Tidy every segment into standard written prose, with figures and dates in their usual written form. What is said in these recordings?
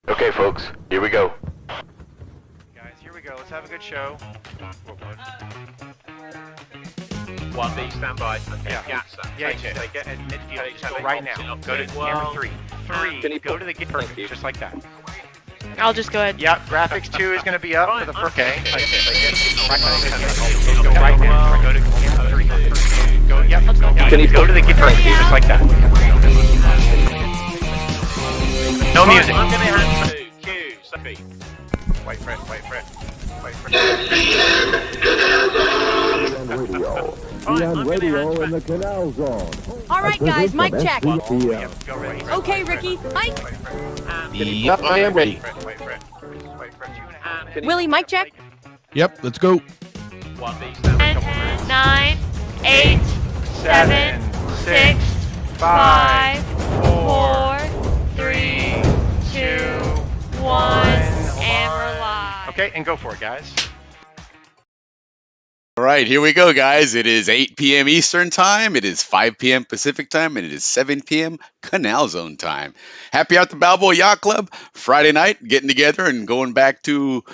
Okay, folks, here we go. Guys, here we go. Let's have a good show. 1B, stand by. Yeah. Yacht, Yeah, take it. like at midfield. Take Just go it. right now. Go to camera 3. 3. Go to the get perfect, just like that. I'll just go ahead. Yep, graphics 2 is going to be up for the first. Okay. Go Right now. Go to camera 3. Go. Yep. Can you Go to the get perfect, just like that. No music. I'm going to hand to Q, Sophie. Wait for it. Wait for it. Wait for it. On radio in the Canal Zone. All right, guys, mic check. Go ready. Okay, Ricky, Mike. Yep, I am ready. Wait for it. Wait for it. Willie, mic check. Yep, let's go. 1B, stand by. 10, 9, 8, 7, 6, 5, 4, 3, 2, 1, and we're live. Okay, and go for it, guys. All right, here we go, guys. It is 8 p.m. Eastern Time. It is 5 p.m. Pacific Time, and it is 7 p.m. Canal Zone Time. Happy out the Balboa Yacht Club. Friday night, getting together and going back to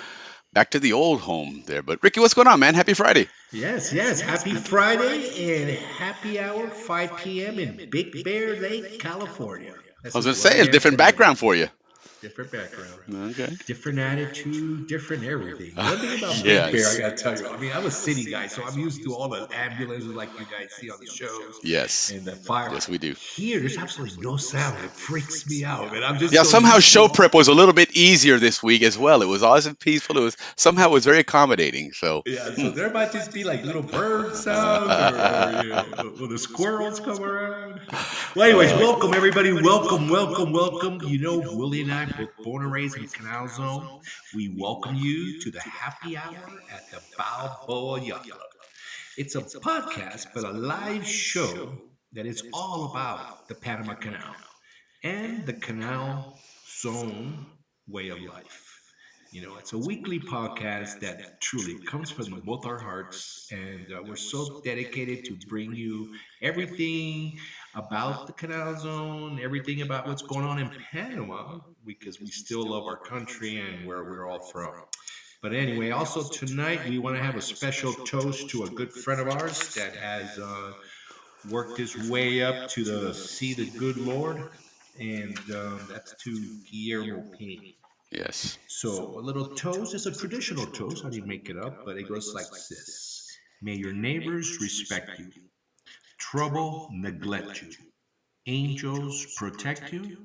the old home there. But Ricky, what's going on, man? Happy Friday. Yes. Happy Friday and happy hour, 5 p.m. in Big Bear Lake, California. I was going to say, a different background for you. Different background. Okay. Different attitude, different everything. One thing about Yes. Big Bear, I gotta tell you, I mean, I'm a city guy, so I'm used to all the ambulances like you guys see on the shows. Yes. And the fire. Yes, we do. Here, there's absolutely no sound. It freaks me out, man. I'm just Yeah, so somehow used to show all- prep was a little bit easier this week as well. It was awesome, peaceful. It was very accommodating. So Yeah, so there might just be like little bird sounds or the squirrels come around. Well, anyways, welcome everybody. Welcome. You know, Willie and I both born and raised in the Canal Zone. We welcome you to the happy hour at the Balboa Yacht Club. It's a podcast, but a live show that is all about the Panama Canal and the Canal Zone way of life. You know, it's a weekly podcast that truly comes from both our hearts, and we're so dedicated to bring you everything about the Canal Zone, everything about what's going on in Panama, because we still love our country and where we're all from. But anyway, also tonight we want to have a special toast to a good friend of ours that has worked his way up to see the good Lord, and that's to Guillermo Payne. yes. So a little toast is a traditional toast. I didn't make it up, but it goes like this. May your neighbors respect you. Trouble neglect you. Angels protect you.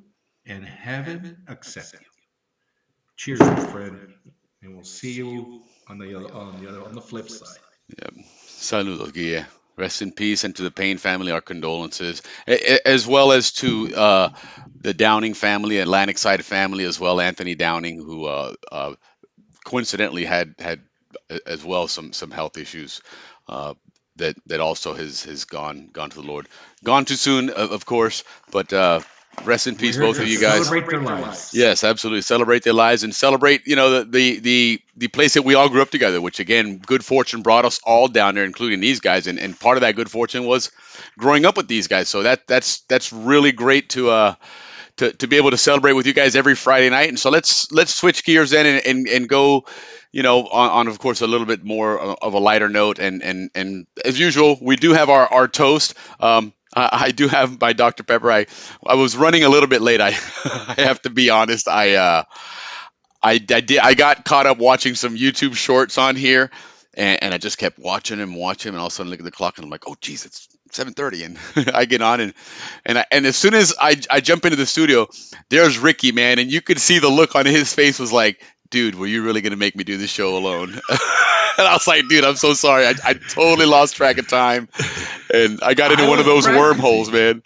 And heaven accept you. Cheers, my friend. And we'll see you on the flip side. Saludos, Guille. Rest in peace, and to the Payne family, our condolences, as well as to the Downing family, Atlantic Side family as well. Anthony Downing, who coincidentally had as well some health issues that also has gone to the Lord. Gone too soon, of course, but rest in peace, both of you guys. Celebrate their lives. Yes, absolutely. Celebrate their lives and celebrate, the place that we all grew up together, which again, good fortune brought us all down there, including these guys. And part of that good fortune was growing up with these guys. So that's really great to be able to celebrate with you guys every Friday night. And so let's switch gears then and go, on of course a little bit more of a lighter note. And as usual, we do have our toast. I do have my Dr. Pepper. I was running a little bit late. I have to be honest. I got caught up watching some YouTube shorts on here, and I just kept watching and all of a sudden look at the clock and I'm like, oh geez, it's 7:30, and I get on and as soon as I jump into the studio, there's Ricky, man, and you could see the look on his face was like, dude, were you really gonna make me do this show alone? And I was like, dude, I'm so sorry. I totally lost track of time. And I got into one of those wormholes, man.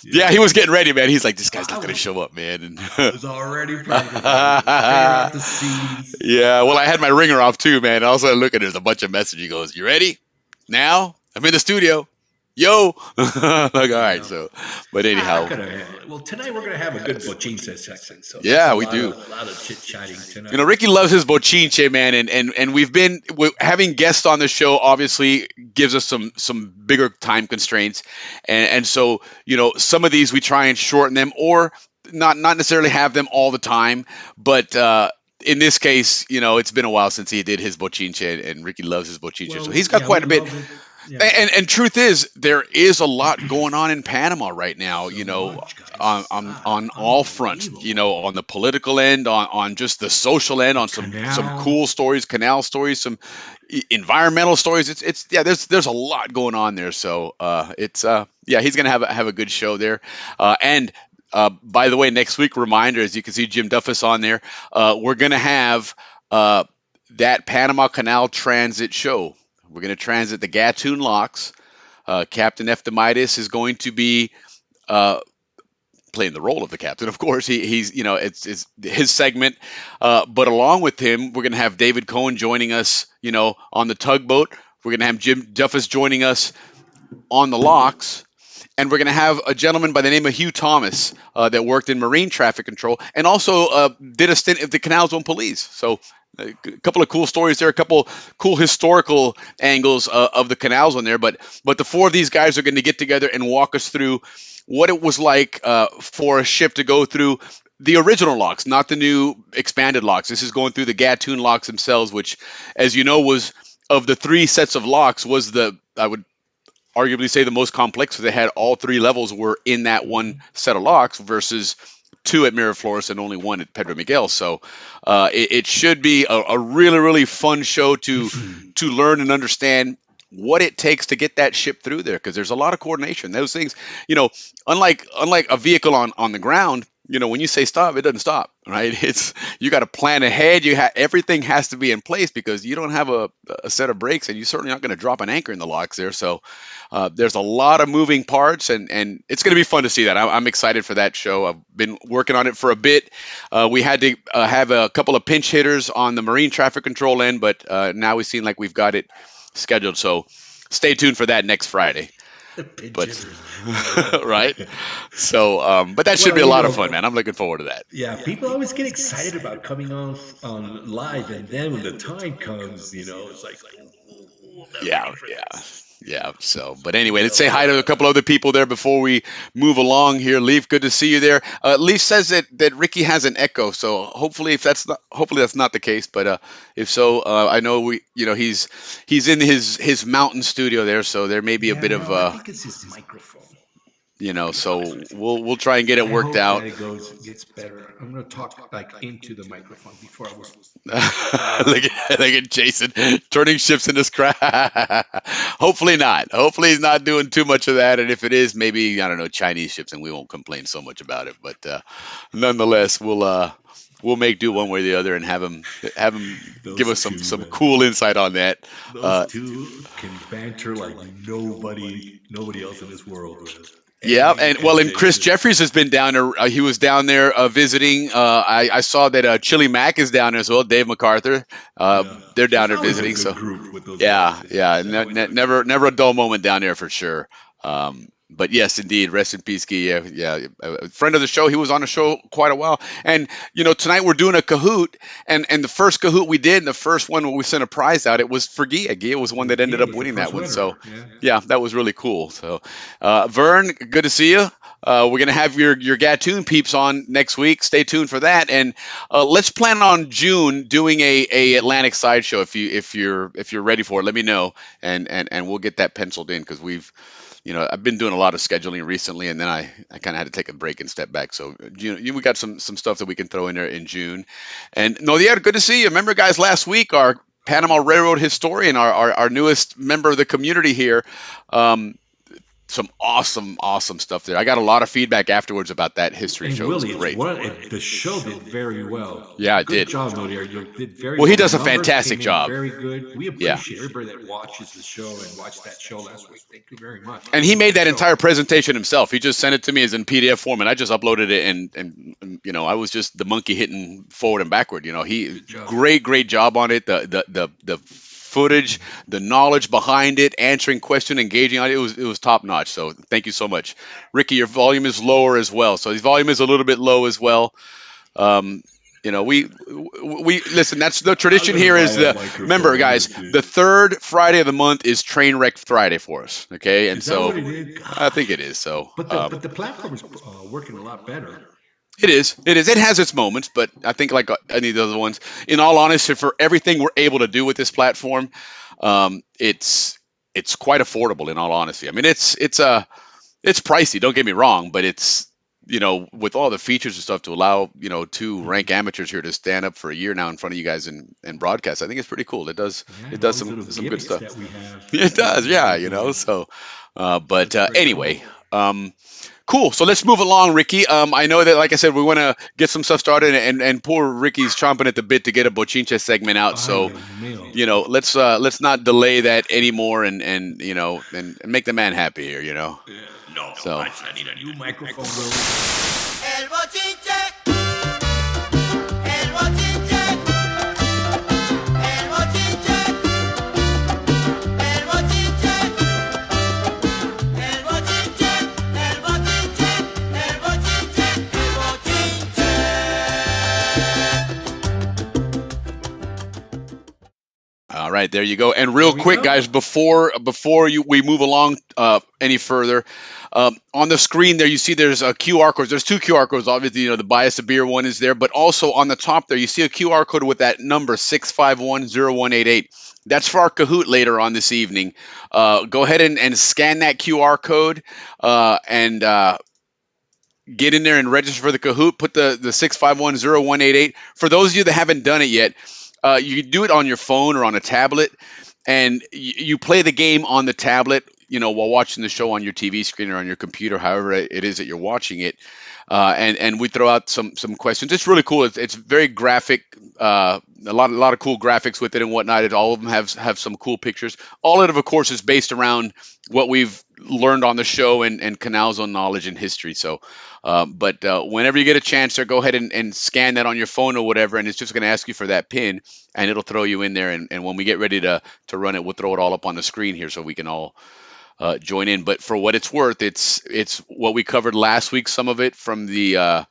Yeah, he was getting ready, man. He's like, this guy's not going to show up, man. And I was already practicing. Clear out the scenes. yeah, well, I had my ringer off too, man. And also I look at there's a bunch of messages. He goes, you ready? Now? I'm in the studio. Yo. Like, all right. So, but anyhow. Well, tonight we're going to have a good bochinche section. So Yeah, we do. A lot of chit-chatting tonight. Ricky loves his bochinche, man, and we've been having guests on the show. Obviously, gives us some bigger time constraints, and so some of these we try and shorten them, or not necessarily have them all the time, but in this case, it's been a while since he did his bochinche, and Ricky loves his bochinche, so he's got yeah, quite we a bit. love it. Yeah. And truth is, there is a lot going on in Panama right now. So much, guys. On all fronts. On the political end, on just the social end, on some Canal. cool stories, canal stories, some environmental stories. It's there's a lot going on there. So he's gonna have a good show there. And by the way, next week, reminder, as you can see Jim Duffus on there, we're gonna have that Panama Canal Transit show. We're going to transit the Gatun locks. Captain Eftimitis is going to be playing the role of the captain. Of course, he's it's his segment. But along with him, we're going to have David Cohen joining us, on the tugboat. We're going to have Jim Duffus joining us on the locks. And we're going to have a gentleman by the name of Hugh Thomas that worked in marine traffic control and also did a stint at the Canal Zone Police. So a couple of cool stories there, a couple cool historical angles of the canals on there. But the four of these guys are going to get together and walk us through what it was like for a ship to go through the original locks, not the new expanded locks. This is going through the Gatun locks themselves, which, as you know, was of the three sets of locks, was I would arguably say the most complex. So they had all three levels were in that one set of locks versus two at Miraflores and only one at Pedro Miguel. So it should be a really, really fun show to learn and understand what it takes to get that ship through there, because there's a lot of coordination. Those things, unlike a vehicle on the ground, when you say stop, it doesn't stop, right? You got to plan ahead. Everything has to be in place because you don't have a set of brakes, and you're certainly not going to drop an anchor in the locks there. So there's a lot of moving parts, and it's going to be fun to see that. I'm excited for that show. I've been working on it for a bit. We had to have a couple of pinch hitters on the marine traffic control end, but now we seem like we've got it scheduled. So stay tuned for that next Friday. But right, so but that should be a lot of fun, man. I'm looking forward to that. Yeah, people always get excited about coming on live, and then when the time comes, it's like, yeah. So, but anyway, let's say hi to a couple other people there before we move along here. Leaf, good to see you there. Leaf says that Ricky has an echo, so hopefully that's not the case. But if so, I know he's in his mountain studio there, so there may be a bit of I think it's his microphone. So we'll try and get it worked out. That gets better. I'm gonna talk into the microphone before I was. look at Jason turning ships into scrap. Hopefully not. Hopefully he's not doing too much of that. And if it is, maybe Chinese ships, and we won't complain so much about it. But nonetheless, we'll make do one way or the other and have him give us some cool insight on that. Those two can banter like nobody else in this world would. Yeah, and Chris Jeffries has been down there. He was down there visiting. I saw that Chili Mac is down there as well. Dave MacArthur, they're down there visiting. So never a dull moment down there for sure. But yes, indeed, rest in peace, Guy. Yeah, a friend of the show. He was on the show quite a while. And tonight we're doing a Kahoot, and the first Kahoot we did, and the first one where we sent a prize out, it was for Gia. Gia was one that ended up winning that one. So yeah, that was really cool. So Vern, good to see you. We're gonna have your Gatun peeps on next week. Stay tuned for that, and let's plan on June doing a Atlantic sideshow. If you're ready for it, let me know, and we'll get that penciled in, because I've been doing a lot of scheduling recently, and then I kind of had to take a break and step back. So, we got some stuff that we can throw in there in June. And Nodier, good to see you. Remember, guys, last week, our Panama Railroad historian, our newest member of the community here, some awesome stuff there. I got a lot of feedback afterwards about that history show. Willie, it was great. The show did very well. Yeah, it Good did. job, Nodier. You did very well. He well. does a Numbers fantastic came in job. Very good. We appreciate everybody that watches the show and watched that show last week. Thank you very much. And he made that entire presentation himself. He just sent it to me as in PDF form, and I just uploaded it. And I was just the monkey hitting forward and backward. He great job on it. The footage, the knowledge behind it, answering questions, engaging on it. It was top notch. So thank you so much, Ricky. Your volume is lower as well. So his volume is a little bit low as well. We listen. That's the tradition here. Remember, guys, the third Friday of the month is Trainwreck Friday for us. Okay, and is that what it is? I think it is. So, but the platform is working a lot better. It is. It is. It has its moments, but I think like any of the other ones, in all honesty, for everything we're able to do with this platform, it's quite affordable. In all honesty, I mean, it's pricey. Don't get me wrong, but it's with all the features and stuff to allow two rank amateurs here to stand up for a year now in front of you guys and broadcast. I think it's pretty cool. It does Yeah, it and all does these little some good gimmicks stuff. that we have. It does, yeah. So, but anyway, cool. So let's move along, Ricky. I know that, like I said, we want to get some stuff started, and poor Ricky's chomping at the bit to get a Bochincha segment out. So, let's not delay that anymore, and make the man happy here. No, So. I need a new microphone, Will. El bochinche, el bochinche, el bochinche, el bochinche, el bochinche, el bochinche, el bochinche, el bochinche. All right, there you go. And real quick, guys, before we move along any further, on the screen there you see there's a QR code. There's two QR codes. Obviously, the Bias the Beer one is there, but also on the top there you see a QR code with that number 6510188. That's for our Kahoot later on this evening. Go ahead and scan that QR code and get in there and register for the Kahoot. Put the 6510188. For those of you that haven't done it yet, you can do it on your phone or on a tablet, and you play the game on the tablet, while watching the show on your TV screen or on your computer, however it is that you're watching it. And we throw out some questions. It's really cool. It's very graphic. A lot of cool graphics with it and whatnot. All of them have some cool pictures. All of it, of course, is based around what we've learned on the show and Canal's own knowledge and history. So, but whenever you get a chance there, go ahead and scan that on your phone or whatever, and it's just going to ask you for that pin, and it'll throw you in there. And when we get ready to run it, we'll throw it all up on the screen here so we can all join in. But for what it's worth, it's what we covered last week. Some of it from the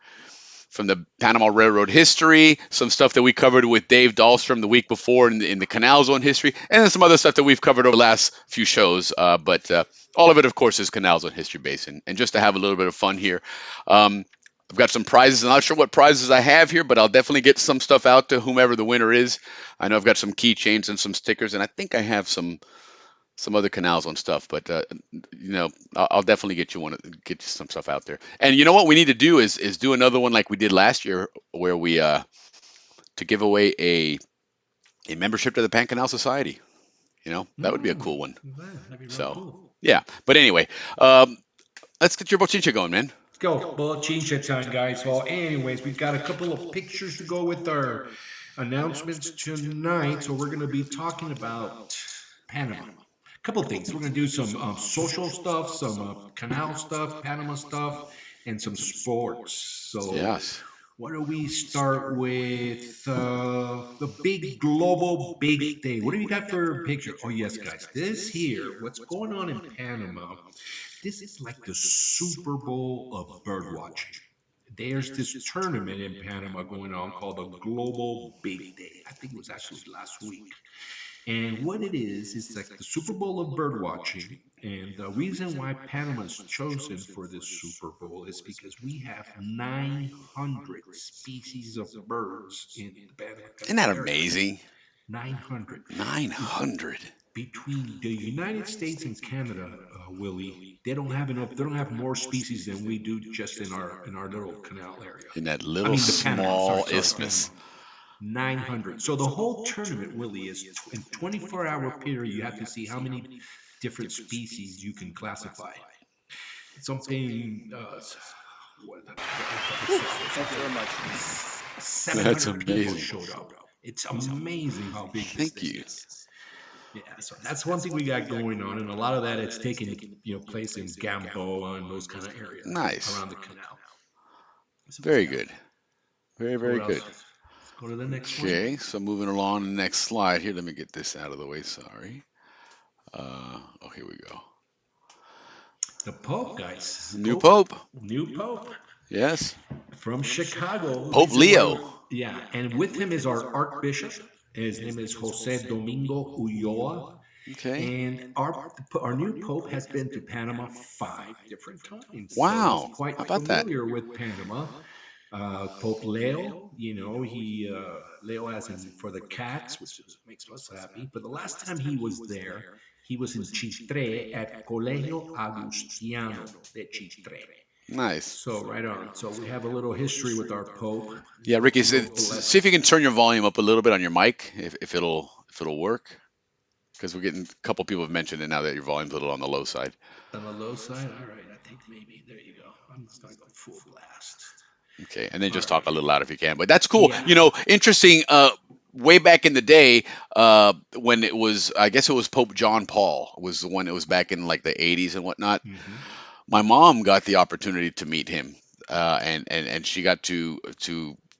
Panama Railroad history, some stuff that we covered with Dave Dahlstrom the week before in the Canal Zone history, and then some other stuff that we've covered over the last few shows. But all of it, of course, is Canal Zone history based, and just to have a little bit of fun here. I've got some prizes. I'm not sure what prizes I have here, but I'll definitely get some stuff out to whomever the winner is. I know I've got some keychains and some stickers, and I think I have some other Canals on stuff, but I'll definitely get you some stuff out there. And you know what we need to do is do another one like we did last year, where we to give away a membership to the Pan Canal Society. That would be a cool one. That'd be So cool. yeah, but anyway, let's get your Bochincha going, man. Let's go. Bochincha time, guys. Well, anyways, we've got a couple of pictures to go with our announcements tonight. So we're going to be talking about Panama. Couple of things. We're going to do some social stuff, some Canal stuff, Panama stuff, and some sports. So Yes. why don't we start with the big global big day? What do you got for a picture? Oh, yes, guys. This here, what's going on in Panama, this is like the Super Bowl of bird watching. There's this tournament in Panama going on called the Global Big Day. I think it was actually last week. And what it is like the Super Bowl of bird watching. And the reason why Panama is chosen for this Super Bowl is because we have 900 species of birds in the Panama. Isn't that amazing? 900. 900. Between the United States and Canada, Willie, they don't have enough. They don't have more species than we do just in our little canal area. In that little small isthmus. 900. So the whole tournament, Willie, is in 24-hour period. You have to see how many different species you can classify. Something. That's 700 people amazing. showed up. It's amazing how big this Thank thing you. is. Yeah, so that's one thing we got going on, and a lot of that it's taking place in Gamboa and those kind of areas. Nice. Around the canal. So, Very yeah. good. Very, very What good. else? Let's go to the next one. Okay, so moving along to the next slide here. Let me get this out of the way. Sorry. Here we go. The Pope, guys. New Pope. New Pope. Yes. From Chicago. Pope Leo. Yeah, and with him is our Archbishop. His name is Jose Domingo Ulloa. Okay. And our new Pope has been to Panama 5 different times. Wow. So he's quite How about that? familiar with Panama. Pope Leo, Leo as in for the cats, which makes us happy. But the last time he was there, he was in Chitre at Colegio Agustiano de Chitre. Nice. So right on. So we have a little history with our Pope. Yeah, Ricky, May God bless. see if you can turn your volume up a little bit on your mic, if it'll work, because we're getting a couple people have mentioned it now that your volume's a little on the low side. On the low side, all right. I think maybe there you go. I'm just gonna go full blast. Okay, and then just All talk a right. little louder if you can. But that's cool. Yeah. Interesting. Way back in the day, when it was, I guess it was Pope John Paul was the one that was back in like the 80s and whatnot. Mhm. My mom got the opportunity to meet him, and she got to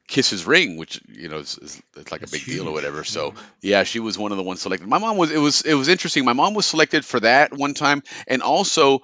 kiss his ring, which it's like a That's big deal or huge. whatever. So Yeah. yeah, she was one of the ones selected. My mom was. It was interesting. My mom was selected for that one time, and also,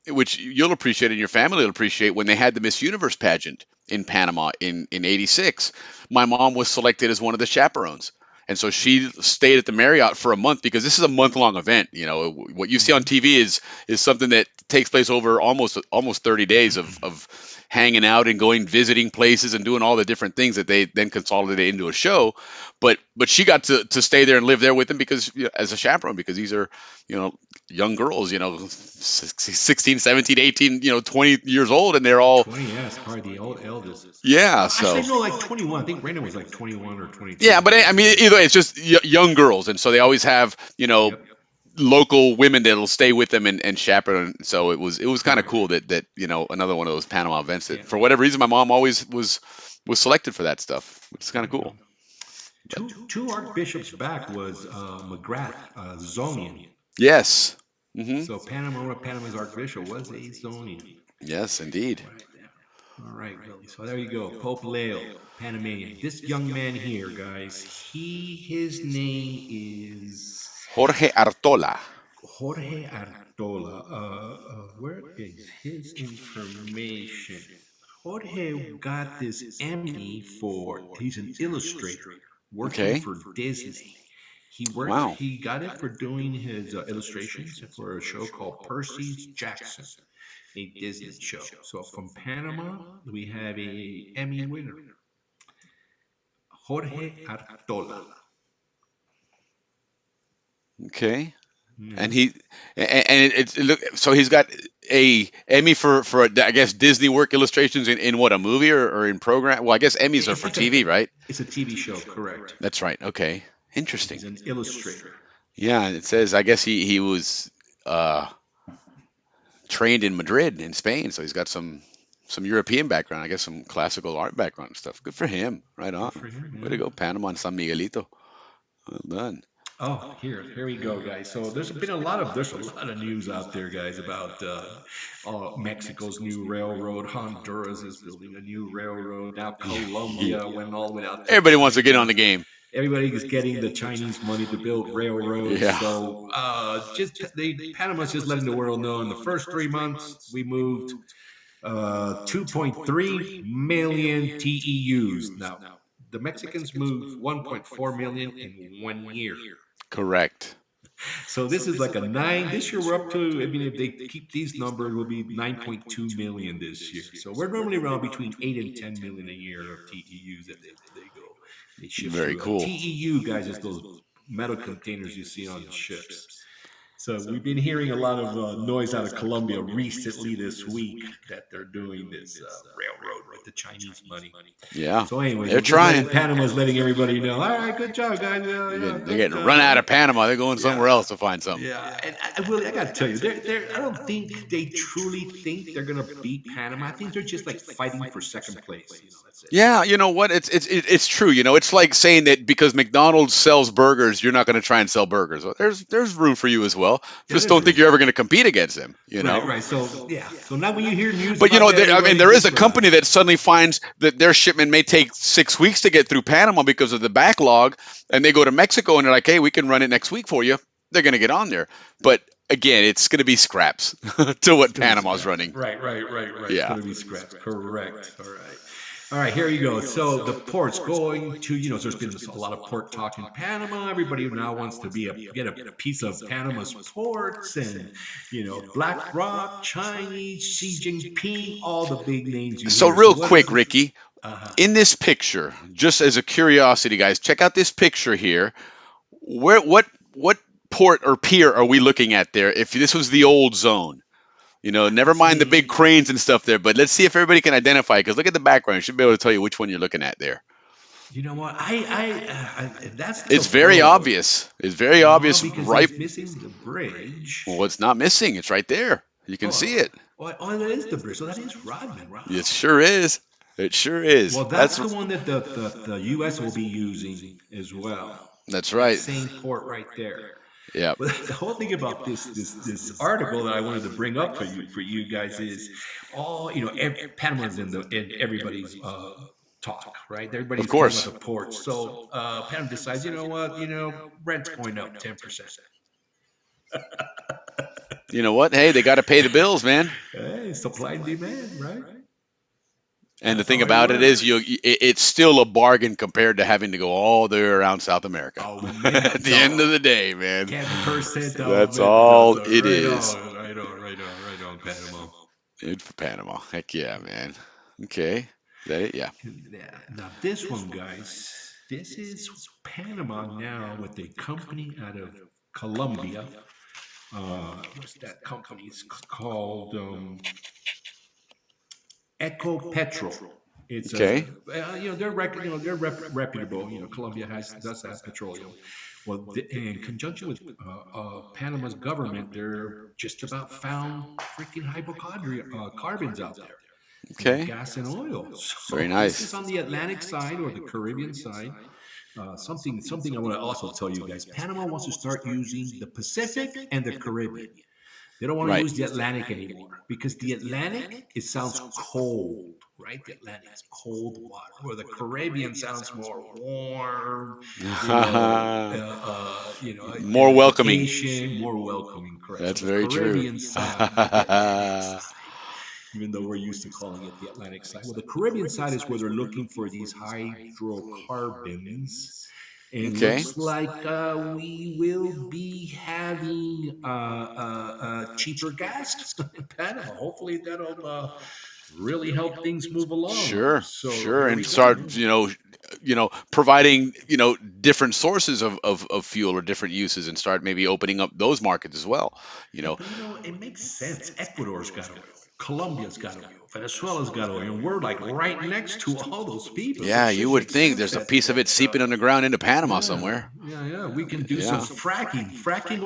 which you'll appreciate and your family will appreciate, when they had the Miss Universe pageant in Panama in '86. My mom was selected as one of the chaperones. And so she stayed at the Marriott for a month, because this is a month-long event. What you see on TV is something that takes place over almost 30 days of hanging out and going visiting places and doing all the different things that they then consolidate into a show. But she got to stay there and live there with them, because as a chaperone, because these are young girls, 16, 17, 18, 20 years old, and they're all 20, yeah, it's probably the eldest. yeah. So Actually, no, like 21. I think Brandon was like 21 or 22. yeah, but I mean, either way, it's just young girls, and so they always have Yep. local women that'll stay with them and chaperone. So it was kind of cool that another one of those Panama events that Yeah. for whatever reason my mom always was selected for that stuff, which is kind of cool. Two archbishops back was McGrath, Zonian. Yes. Hmm. So Panama's archbishop was a Zonian. Yes, indeed. Right there. All right, Billy. So there you go. Pope Leo, Panamanian. This young man here, guys, his name is Jorge Artola. Jorge Artola. Where is his information? Jorge got this Emmy for, he's an illustrator working Okay. for Disney. Wow. He got it for doing his illustrations for a show called Percy's Jackson, a Disney show. So from Panama, we have a Emmy winner, Jorge Artola. Okay. Yeah. And so he's got a Emmy for I guess Disney work illustrations in what, a movie or in program? Well, I guess Emmys are It's for like TV, right? It's a TV show, correct? That's right. Okay. Interesting. He's an illustrator. Yeah, and it says I guess he was trained in Madrid in Spain, so he's got some European background, I guess some classical art background and stuff. Good for him. Right on. for him, Way to yeah. go, Panama and San Miguelito. Well done. Oh, here we go, guys. So there's a lot of news out there, guys, about Mexico's new railroad. Honduras is building a new railroad now. Colombia went all the way out. Everybody wants to get on the game. Everybody is getting the Chinese money to build railroads. Yeah. So Panama's just letting the world know in the first 3 months we moved 2.3 million TEUs. Now the Mexicans moved 1.4 million in 1 year. Correct. So this is like a 9. This year we're up to, I mean, if they keep these numbers, we'll be 9.2 million this year. So we're normally around between 8 and 10 million a year of TEUs that they ship. Very through. cool. TEU, guys, is those metal containers you see on the ships. So we've been hearing a lot of noise out of Colombia recently this week that they're doing this railroad with the Chinese money. Yeah. So anyway, They're trying. Panama's letting everybody know. All right, good job, guys. They're getting run out of Panama. They're going somewhere else to find something. Yeah, and I got to tell you, I don't think they truly think they're gonna beat Panama. I think they're just like fighting for second place. That's it. Yeah, you know what? It's true. It's like saying that because McDonald's sells burgers, you're not going to try and sell burgers. Well, there's room for you as well. Just don't think you're ever going to compete against them. Right. So yeah. So now when you hear news, But about that, there is a everybody company that suddenly finds that their shipment may take 6 weeks to get through Panama because of the backlog, and they go to Mexico and they're like, "Hey, we can run it next week for you." They're going to get on there, but again, it's going to be scraps to what Panama's running. Right. Yeah. It's gonna be scraps. Correct. All right. All right, here you go. So the ports going to, there's been a lot of port talk in Panama. Everybody now wants to get a piece of Panama's ports, and BlackRock, Chinese, Xi Jinping, all the big names you So hear. So real what is quick, it? Ricky, in this picture, just as a curiosity, guys, check out this picture here. What port or pier are we looking at there? If this was the old zone, never mind the big cranes and stuff there, but let's see if everybody can identify. Because look at the background; I should be able to tell you which one you're looking at there. You know what? That's It's very Balboa. obvious. It's very No, obvious. because Right. it's missing the bridge. Well, it's not missing. It's right there. You can see it. Oh, that is the bridge. So that is Rodman, right? It sure is. It sure is. Well, that's the one that the U.S. will be using as well. That's That right. same port right there. Yeah. But the whole thing about this article that I wanted to bring up for you guys is all Panama's in everybody's talk, right? Everybody's Of course. talking about the ports. So Panama decides, you know what, rent's going up 10%. You know what? Hey, they got to pay the bills, man. Hey, supply and demand, right? And the That's thing how it about it is, works. it's still a bargain compared to having to go all the way around South America. Oh, man, At the end of the day, man. 10%. That's all it is. Right on, Panama. Good for Panama. Heck yeah, man. Okay. Is that it? Yeah. Yeah. Now this one, guys, this is Panama now with a company out of Colombia. What's that company? It's called Ecopetrol. It's Okay. they're reputable. Colombia does have petroleum. Well, in conjunction with Panama's government, they're just about found freaking hydrocarbons out there. Okay. Gas and oil. So Very nice. This is on the Atlantic side or the Caribbean side. Something I want to also tell you guys. Panama wants to start using the Pacific and the Caribbean. They don't want to Right. use the Atlantic anymore because the Atlantic, it sounds cold, right? The Atlantic is cold water, where the Caribbean sounds more warm, More welcoming. vacation, more welcoming. Correct. That's So the very true. Caribbean side, the Atlantic side, even though we're used to calling it the Atlantic side. Well, the Caribbean side is where they're looking for these hydrocarbons. And Okay. looks like we will be having cheaper gas in Panama. Hopefully that'll really help things move along. Sure. So Sure. here we And go. start, providing, different sources of fuel or different uses, and start maybe opening up those markets as well. But it makes sense. Ecuador's got oil. Colombia's got oil. Venezuela's got oil. And we're like right next to all those people. So Yeah, it should you would make think sense there's a that- piece of it seeping underground into Panama somewhere. Yeah. We can do Yeah. some fracking. Fracking,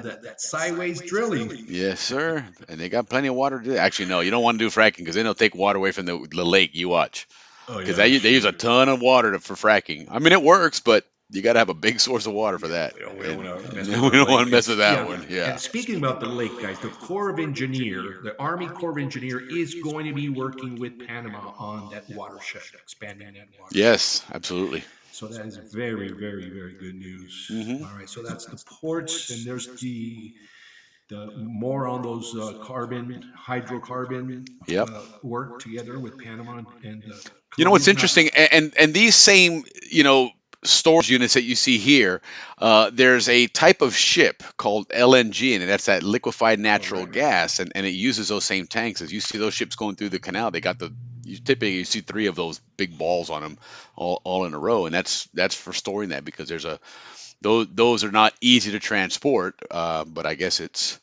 that sideways drilling. Yes, sir. And they got plenty of water to do. Actually, no, you don't want to do fracking because then they'll take water away from the lake. You watch. Oh, Because they use a ton of water for fracking. I mean, it works, but you got to have a big source of water for that. We don't And want to mess we with don't the want to lake. mess with that one. Yeah. And speaking about the lake, guys, the Army Corps of Engineer is going to be working with Panama on that watershed, expanding that watershed. Yes, absolutely. So that is very, very, very good news. Mhm. All right, so that's the ports, and there's the more on those hydrocarbon Yep. work together with Panama and You know what's Colombia's not- interesting, and these same storage units that you see here, there's a type of ship called LNG, and that's that liquefied natural gas, and it uses those same tanks. As you see those ships going through the canal, they got typically you see 3 of those big balls on them all in a row, and that's for storing that, because those are not easy to transport, but I guess it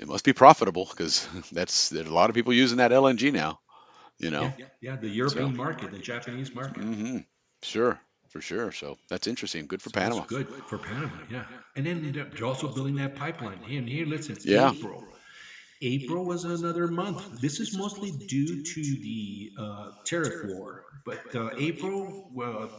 must be profitable, because there's a lot of people using that LNG now. Yeah, the European market, the Japanese market. Hmm. Sure, for sure. So that's interesting. Good for Panama. That's good for Panama, yeah. And then they're also building that pipeline. And here, listen, Yeah. April was another month. This is mostly due to the tariff war. But April,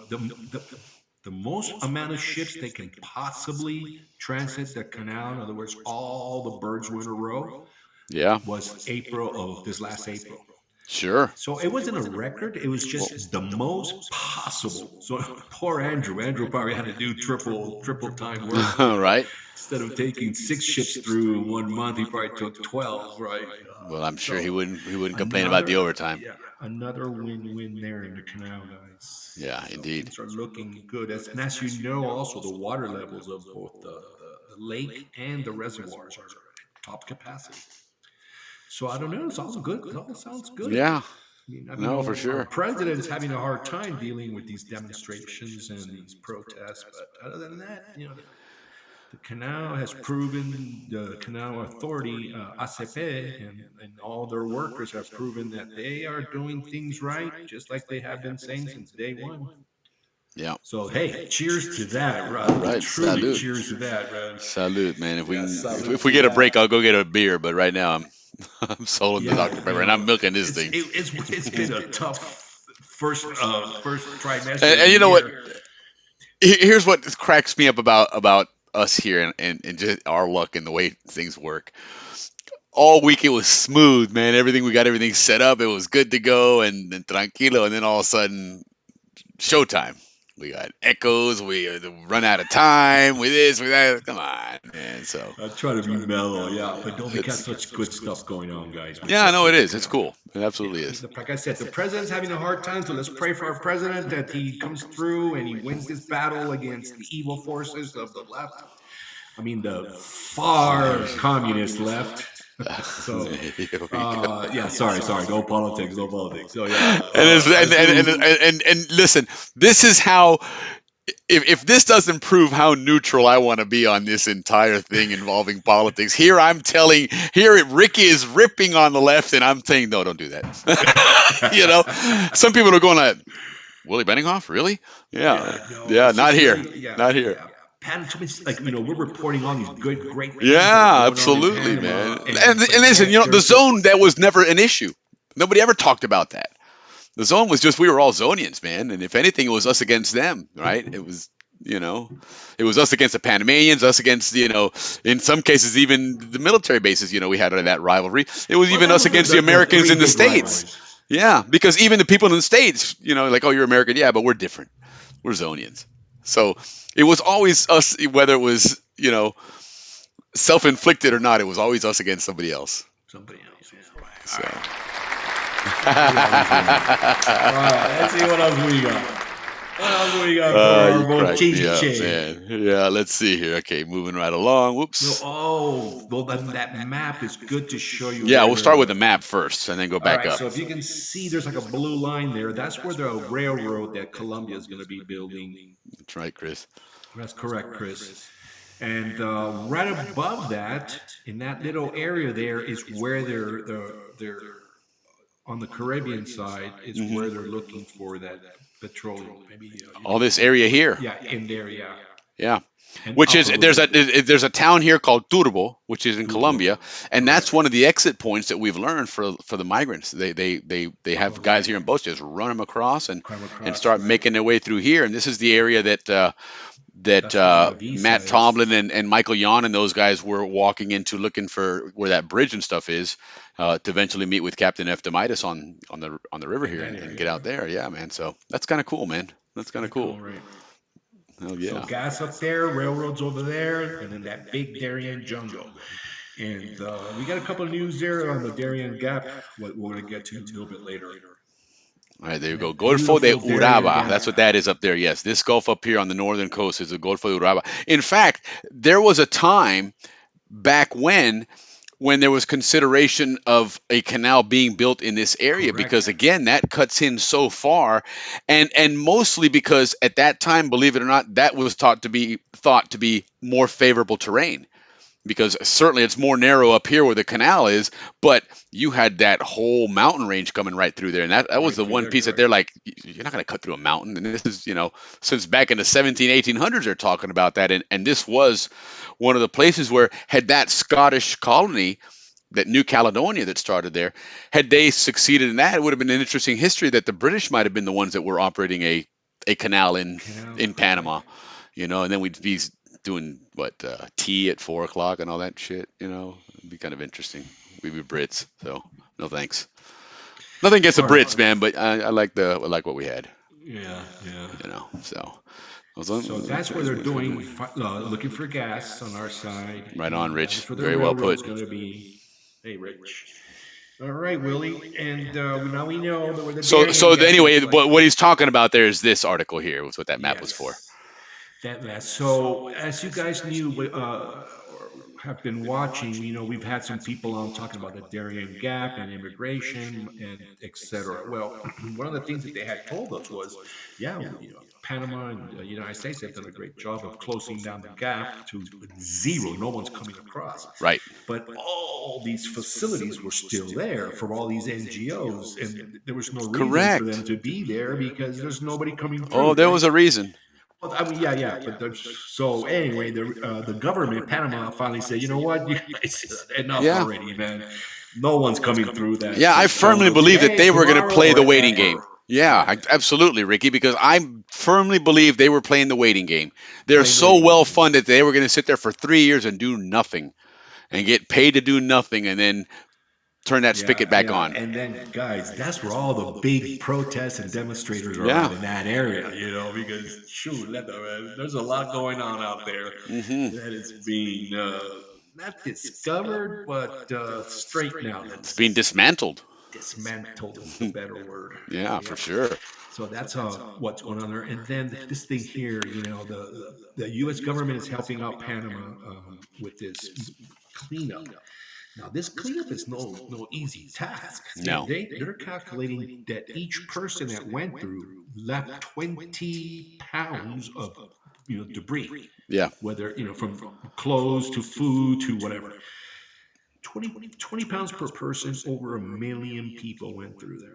the most amount of ships they can possibly transit the canal, in other words, all the birds were in a row, Yeah. was April of this last April. Sure. So it wasn't a record. It was just the most possible. So poor Andrew. Andrew probably had to do triple time work. Right. Instead of taking 6 ships through in 1 month, he probably took 12. Right. Well, I'm sure he So wouldn't complain about the overtime. yeah, another win-win there in the canal, guys. Yeah, So indeed. things are looking good. And as you know, also the water levels of both the lake and the reservoirs are at top capacity. So I don't know. It's all good. It all sounds good. Yeah. I No, for our sure. president's having a hard time dealing with these demonstrations and these protests. But other than that, the canal has proven, the canal authority, ACP, and all their workers have proven that they are doing things right, just like they have been saying since day one. Yeah. So hey, cheers to that, right? Right. Truly, Salute. cheers to that, man. Salute, man. If we Yeah, can, salute if we to get a that. break, I'll go get a beer. But right now, I'm soloing the Yeah, Dr. Pepper, and I'm milking this thing. It's been a tough first trimester. And of you the know what? year. Here's what cracks me up about us here and just our luck and the way things work. All week it was smooth, man. We got everything set up. It was good to go and tranquilo. And then all of a sudden, showtime. We got echoes. We run out of time with this, with that. Come on, man. So I try to be mellow, yeah, but don't got such good stuff going on, guys. yeah, no, it is. It's cool. It absolutely is. Like I said, the president's having a hard time, so let's pray for our president that he comes through and he wins this battle against the evil forces of the left. I mean, the far communist left. So, yeah, sorry, no politics. So yeah, And listen, this is how. If this doesn't prove how neutral I want to be on this entire thing involving politics, here Ricky is ripping on the left, and I'm saying no, don't do that. Some people are going like, Willie Benninghoff, really? Yeah, not here, not here. We're reporting on these great things that are Yeah, going on in absolutely, Panama, man. And listen, the zone, that was never an issue. Nobody ever talked about that. The zone was just, we were all Zonians, man. And if anything, it was us against them, right? It was, it was us against the Panamanians, us against, in some cases, even the military bases, we had that rivalry. It was even us against the Americans in the States. Yeah, because even the people in the States, like, oh, you're American. Yeah, but we're different. We're Zonians. So it was always us, whether it was, self-inflicted or not, it was always us against somebody else. Somebody else, yeah. Right. So. All right, let's see what else we got. What else we got for our Bochiche? Yeah, let's see here. Okay, moving right along. Whoops. Well, that map is good to show you. Yeah, we'll start with the map first and then go back up. So if you can see, there's like a blue line there. That's where the railroad that Colombia is going to be building. That's right, Chris. That's correct, Chris. And right above that, in that little area there, is where they're on the Caribbean side, is where they're looking for that petroleum. Maybe all this area here. Yeah, in there, yeah. Yeah. And which is there's a town here called Turbo, which is in Colombia, and that's one of the exit points that we've learned for the migrants. They have guys here in boats just run them across and start making their way through here. And this is the area that Matt Tomlin and Michael Yon and those guys were walking into, looking for where that bridge and stuff is, to eventually meet with Captain Eftimitis on the river here and get out there. Yeah, man. So that's kind of cool, man. That's kind of cool. Right. Oh, yeah. So gas up there, railroads over there, and then that big Darien jungle. And we got a couple of news there on the Darien Gap. What we're going to get to a little bit later. All right, there you go. Golfo de Uraba. That's what that is up there. Yes, this gulf up here on the northern coast is the Golfo de Uraba. In fact, there was a time back when there was consideration of a canal being built in this area. Correct. Because, again, that cuts in so far, and mostly because at that time, believe it or not, that was thought to be more favorable terrain. Because certainly it's more narrow up here where the canal is, but you had that whole mountain range coming right through there. And that was the one piece that they're like, you're not going to cut through a mountain. And this is, since back in the 1800s, they're talking about that. And this was one of the places where, had that Scottish colony, that New Caledonia that started there, had they succeeded in that, it would have been an interesting history that the British might have been the ones that were operating a canal in Panama, and then we'd be doing tea at 4:00 and all that shit. It'd be kind of interesting. We'd be Brits, so no thanks. Nothing against the All right. Brits, man, but I like what we had. Yeah, yeah. You know, so. So that's where they're doing, looking for gas on our side. Right on, and Rich. That's where the Very well railroad's put. going to be. Hey, Rich. All right, Willie. And now we know that we're the So Darien anyway, Gap looks like. what he's talking about there is this article here. Was what that map was for. Yes. That mess. So, as you guys knew, or have been watching, we've had some people on talking about the Darien Gap and immigration and etc. Well, one of the things that they had told us was, yeah, Panama and the United States have done a great job of closing down the gap to zero. No one's coming across. Right. But all these facilities were still there for all these NGOs, and there was no reason for them to be there because there's nobody coming through. Oh, there was a reason. Well, I mean, yeah. But so anyway, the government, Panama, finally said, you know what, you guys, enough already, man. No one's coming through that. Yeah, I firmly believe that they were going to play the waiting game. Yeah, Absolutely, Ricky, because I firmly believe they were playing the waiting game. They're so well funded they were going to sit there for 3 years and do nothing and get paid to do nothing and then turn that spigot back on. And then, guys, that's where all the big protests and demonstrators are at in that area, because, shoot, there's a lot going on out there that is being not discovered, but straightened out. It's being dismantled. Dismantled is the better word. Yeah, for sure. So that's what's going on there. And then this thing here, the U.S. government is helping out Panama with this cleanup. Now, this cleanup is no easy task. No. They're calculating that each person that went through left 20 pounds of debris. Yeah. Whether, from clothes to food to whatever. 20 pounds per person, over 1 million people went through there.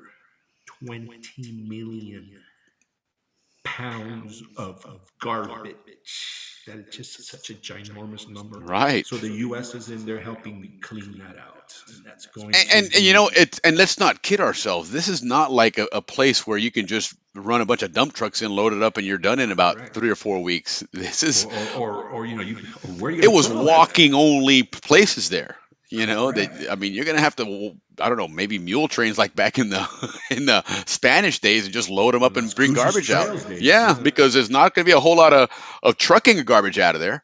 20 million pounds of garbage. That is just such a ginormous number. Right. So the U.S. is in there helping clean that out, and that's going. And let's not kid ourselves. This is not like a place where you can just run a bunch of dump trucks in, load it up, and you're done in about 3 or 4 weeks. This is where are you? It was walking only places there. You're gonna have to, I don't know, maybe mule trains like back in the Spanish days and just load them up and bring garbage out. Because there's not gonna be a whole lot of trucking garbage out of there.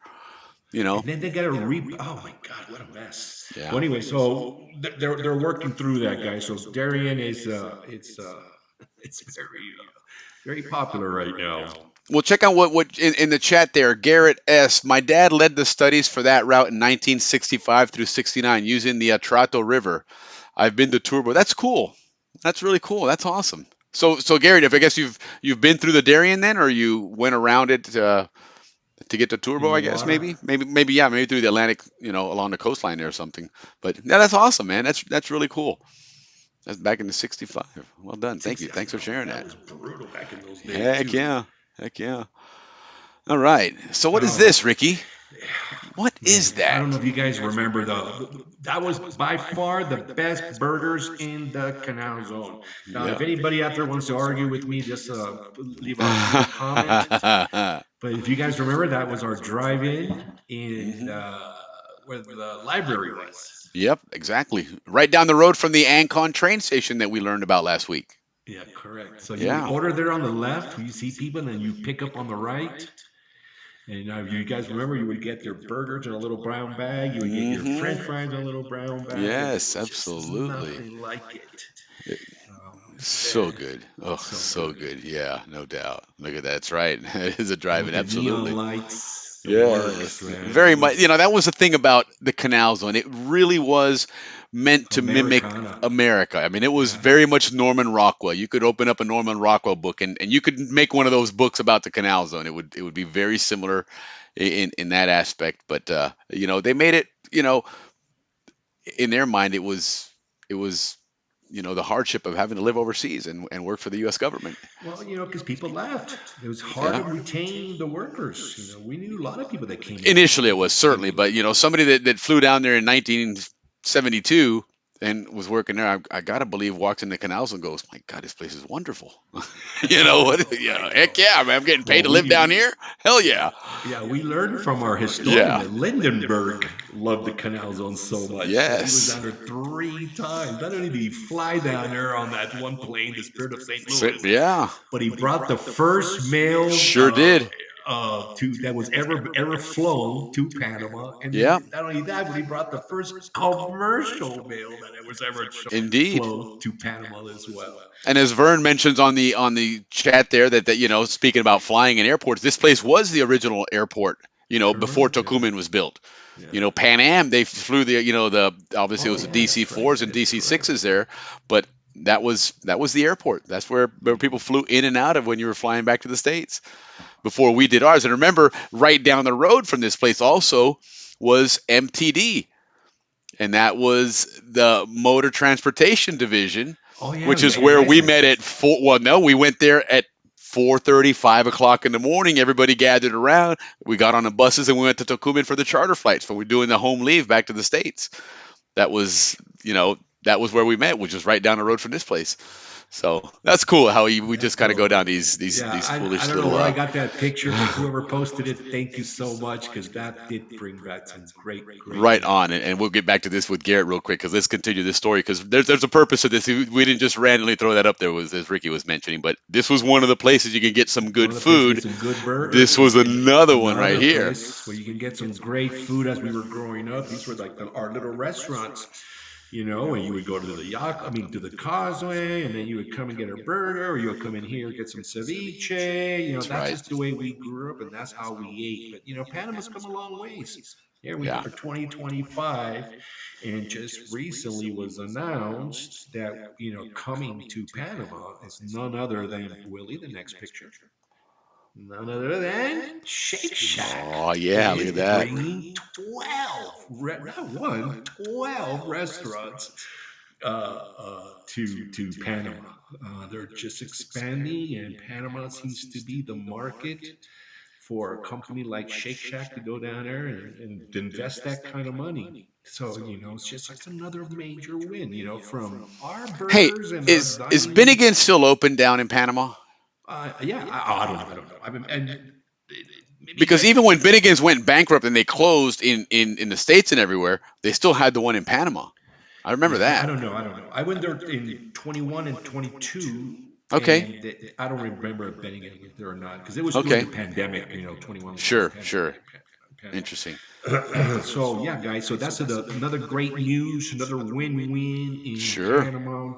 And then they got to oh my God, what a mess. Yeah. Well, anyway, so they're working through that, guys. So Darien is it's very popular right now. Well, check out what in the chat there. Garrett S. My dad led the studies for that route in 1965 through 69 using the Atrato River. I've been to Turbo. That's cool. That's really cool. That's awesome. So Garrett, if I guess you've been through the Darien then, or you went around it to get to Turbo, I guess maybe through the Atlantic, along the coastline there or something. But yeah, that's awesome, man. That's really cool. That's back in the 65. Well done. Thank you. Thanks for sharing that. That was brutal back in those days. Heck yeah. All right. So what is this, Ricky? What is that? I don't know if you guys remember that was by far the best burgers in the Canal Zone. Now, if anybody out there wants to argue with me, just leave a comment. But if you guys remember, that was our drive-in in where the library was. Yep, exactly. Right down the road from the Ancon train station that we learned about last week. Yeah, correct. So you order there on the left, you see people, and then you pick up on the right. And if you guys remember, you would get your burgers in a little brown bag. You would get your French fries in a little brown bag. Yes, absolutely. Nothing like it. So good. Oh, so good. Yeah, no doubt. Look at that. That's right. It is a drive-in. Absolutely. Neon lights. Yes, very much. That was the thing about the Canal Zone. It really was meant to mimic America. I mean, it was very much Norman Rockwell. You could open up a Norman Rockwell book, and you could make one of those books about the Canal Zone. It would be very similar in that aspect. But they made it. In their mind, it was the hardship of having to live overseas and work for the U.S. government. Well, because people left. It was hard to retain the workers. We knew a lot of people that came. Initially, it was certainly, but somebody that flew down there in 1972, and was working there, I gotta believe walks in the canals and goes, "My God, this place is wonderful." You know what? I Yeah, know. heck yeah, man! I'm getting paid Well, to live down here. Hell yeah, yeah, yeah, we learned from our historian yeah, that Lindenberg loved the canal zone so much that he was yes. down there 3 times. Not only did he fly down there on that one plane, the Spirit of St. Louis, Yeah, but he brought the first mail sure did. to that was ever flown to Panama, and Yeah, then not only that, but he brought the first commercial mail that was ever indeed. flown to Panama as well. And as Vern mentions on the chat there that speaking about flying in airports, this place was the original airport. Before Correct. Yeah. Tocumen was built. Yeah. Pan Am, they flew the obviously it Oh was the yeah, DC that's right. fours and That is DC correct. sixes there, but that was the airport. That's where people flew in and out of when you were flying back to the States before we did ours. And remember, right down the road from this place also was MTD, and that was the Motor Transportation Division, Oh yeah, which is yeah, where we yes. met at four. Well, no, we went there at 4:30, 5 o'clock in the morning. Everybody gathered around. We got on the buses and we went to Tocumen for the charter flights. For we're doing the home leave back to the States. That was, that was where we met, which was right down the road from this place. So that's cool how we That's just kind of go dope. down these Yeah, I foolish don't know little. where I got that picture, but whoever posted it, thank you so much because that did bring back some great Right on, memories. and we'll get back to this with Garrett real quick because let's continue this story because there's a purpose to this. We didn't just randomly throw that up there, was as Ricky was mentioning, but this was one of the places you can get some One good of the places to food. get some good burgers, This was and another one right another here. place where you can get some great food. As we were growing up, these were like our little restaurants, and you would go to the yacht, I mean, to the causeway, and then you would come and get a burger, or you would come in here get some ceviche. That's That's right. just the way we grew up, and that's how we ate. But Panama's come a long ways. Here we Yeah. are, 2025, and just recently was announced that coming to Panama is none other than Willie. The next picture, none other than Shake Shack Oh yeah, look is at that. bringing 12, not one, 12 restaurants to Panama. They're just expanding, and Panama seems to be the market for a company like Shake Shack to go down there and invest that kind of money. So, it's just like another major win, from our Hey, burgers and our is dining. Binnigan still open down in Panama? Yeah, I don't know. I don't know. I mean, and maybe Because like even when Binnigan's went bankrupt and they closed in the States and everywhere, they still had the one in Panama. I remember yeah, I that. don't know. I don't know. I went there in 21 and 22, Okay. and I don't remember betting it was there or not because it was during Okay. the pandemic. 21 was Sure, the sure. pandemic. Interesting. So yeah, guys. So that's another great news, another win-win in Sure. Panama.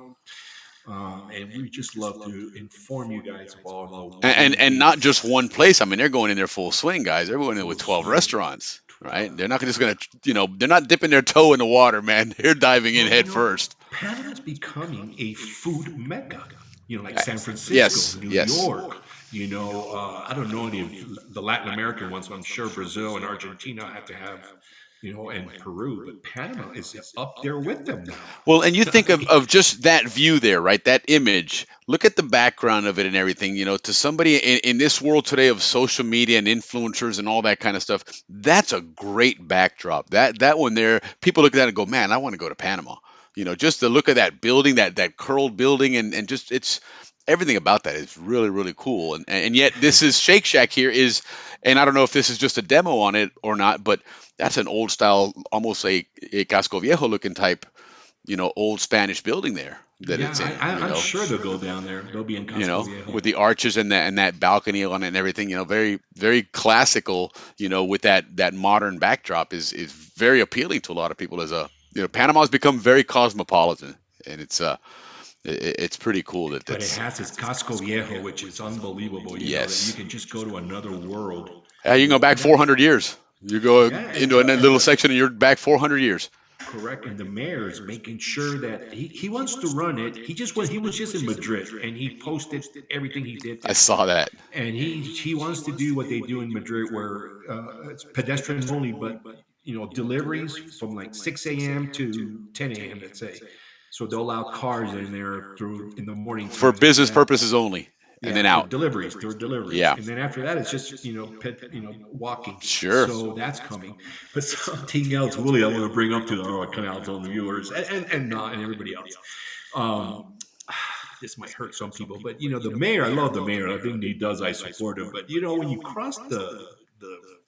And we just love to inform you guys of all the And not just win-wins. one place. I mean, they're going in there full swing, guys. They're going in with Full 12 swing. restaurants, right? 12. They're not just going to, they're not dipping their toe in the water, man. They're diving in Well, head first. Panama's becoming a food mecca. Like San Francisco, Yes, New yes. York. I don't know any of the Latin American ones. I'm sure Brazil and Argentina have to have, and Peru, but Panama is up there with them now. Well, and you think of just that view there, right? That image. Look at the background of it and everything. To somebody in this world today of social media and influencers and all that kind of stuff, that's a great backdrop. That one there, people look at that and go, man, I want to go to Panama. Just to look at that building, that curled building, and just it's everything about that is really really cool. And yet this is Shake Shack here is, and I don't know if this is just a demo on it or not, but that's an old style, almost a Casco Viejo looking type, old Spanish building there that Yeah, it's in, I'm sure they'll go down there. They'll be in Casco Viejo. with the arches and that balcony on it and everything, very, very classical, with that modern backdrop is very appealing to a lot of people as Panama's become very cosmopolitan, and it's pretty cool that But it that's, has its Casco Viejo, which is unbelievable. That you yes. can just go to another world. Yeah, you can go back And 400 years. You go yeah, into a little section and you're back 400 years. correct. And the mayor is making sure that he wants to run it. He was just in Madrid and he posted everything he did I there. saw that. And he wants to do what they do in Madrid, where it's pedestrian only, but deliveries from like 6 a.m. to 10 a.m. Let's say. So they'll allow cars in there through in the morning For times like business that. purposes only. and then for out. deliveries. There were deliveries, Yeah. and then after that, it's just walking. Sure. So that's coming. But something else, Willie, I want to bring up to our Canal Zone viewers and everybody else. This might hurt some people, but the mayor. I love the mayor. Everything he does, I support him. But when you cross the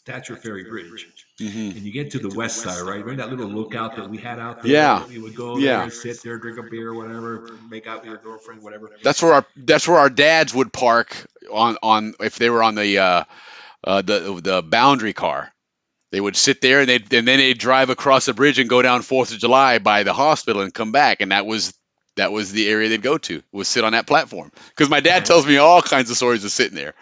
Thatcher Ferry Bridge, Mm-hmm. and you get to the west side, right? Remember that little lookout that we had out there? Yeah. We would go Yeah. there, sit there, drink a beer, whatever, make out with your girlfriend, whatever. That's where our dads would park on if they were on the boundary car. They would sit there and then they'd drive across the bridge and go down 4th of July by the hospital and come back, and that was the area they'd go to, was sit on that platform. Because my dad tells me all kinds of stories of sitting there.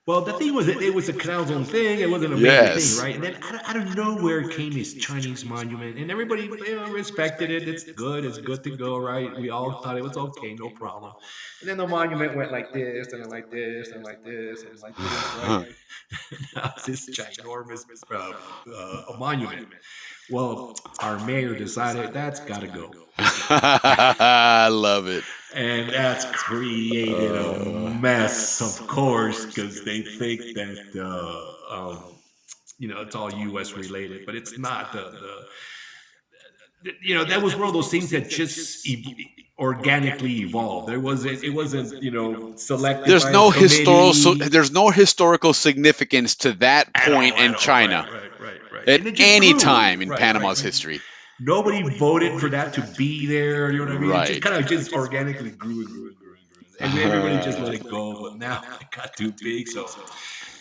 Well, the thing was, it was a Canal Zone thing. It wasn't a major thing, right? And then out of nowhere came this Chinese monument, and everybody respected it. It's good to go, right? We all thought it was okay, no problem. And then the monument went like this, and like this, and like this, and like this, right? Now it's this ginormous monument. Well, our mayor decided that's got to go. I love it. And that's created a mess, of course, because they think that it's all U.S. related, but it's not. That was one of those things that just organically evolved. It wasn't selected. There's by no a committee. there's no historical significance to that point in China Right. at And it just any grew. time in Right, Panama's right. history. Nobody voted for that to be there. You know what I mean? Right. It just kind of organically grew and grew and grew and grew. And everybody just let it go. But now it got too big. So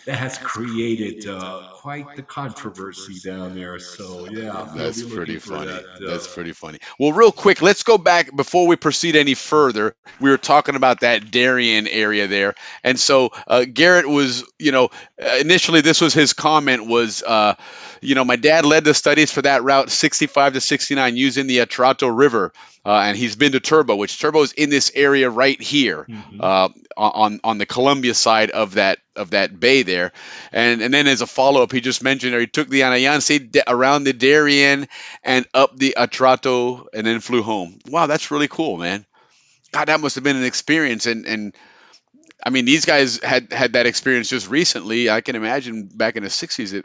that has created quite the controversy down there. So, yeah. That's we'll be pretty looking for funny. that, That's pretty funny. Well, real quick, let's go back before we proceed any further. We were talking about that Darien area there. And so Garrett was, initially this was his comment was, my dad led the studies for that route 65 to 69 using the Atrato River. And he's been to Turbo, which Turbo is in this area right here, on the Columbia side of that bay there. And then as a follow-up, he just mentioned, or he took the Anayansi around the Darien and up the Atrato and then flew home. Wow, that's really cool, man. God, that must have been an experience. And I mean, these guys had that experience just recently. I can imagine back in the 60s, it,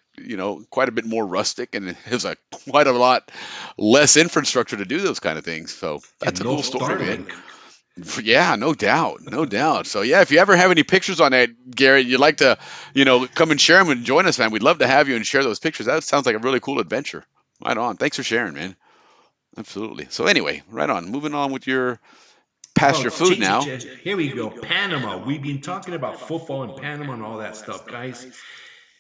quite a bit more rustic, and it was quite a lot less infrastructure to do those kind of things. So that's a cool story, man. Yeah, no doubt. So yeah, if you ever have any pictures on that, Garrett, you'd like to, come and share them and join us, man. We'd love to have you and share those pictures. That sounds like a really cool adventure. Right on. Thanks for sharing, man. Absolutely. So anyway, right on. Moving on with your past your food now. Here we go. Panama. We've been talking about football in Panama and all that stuff, guys.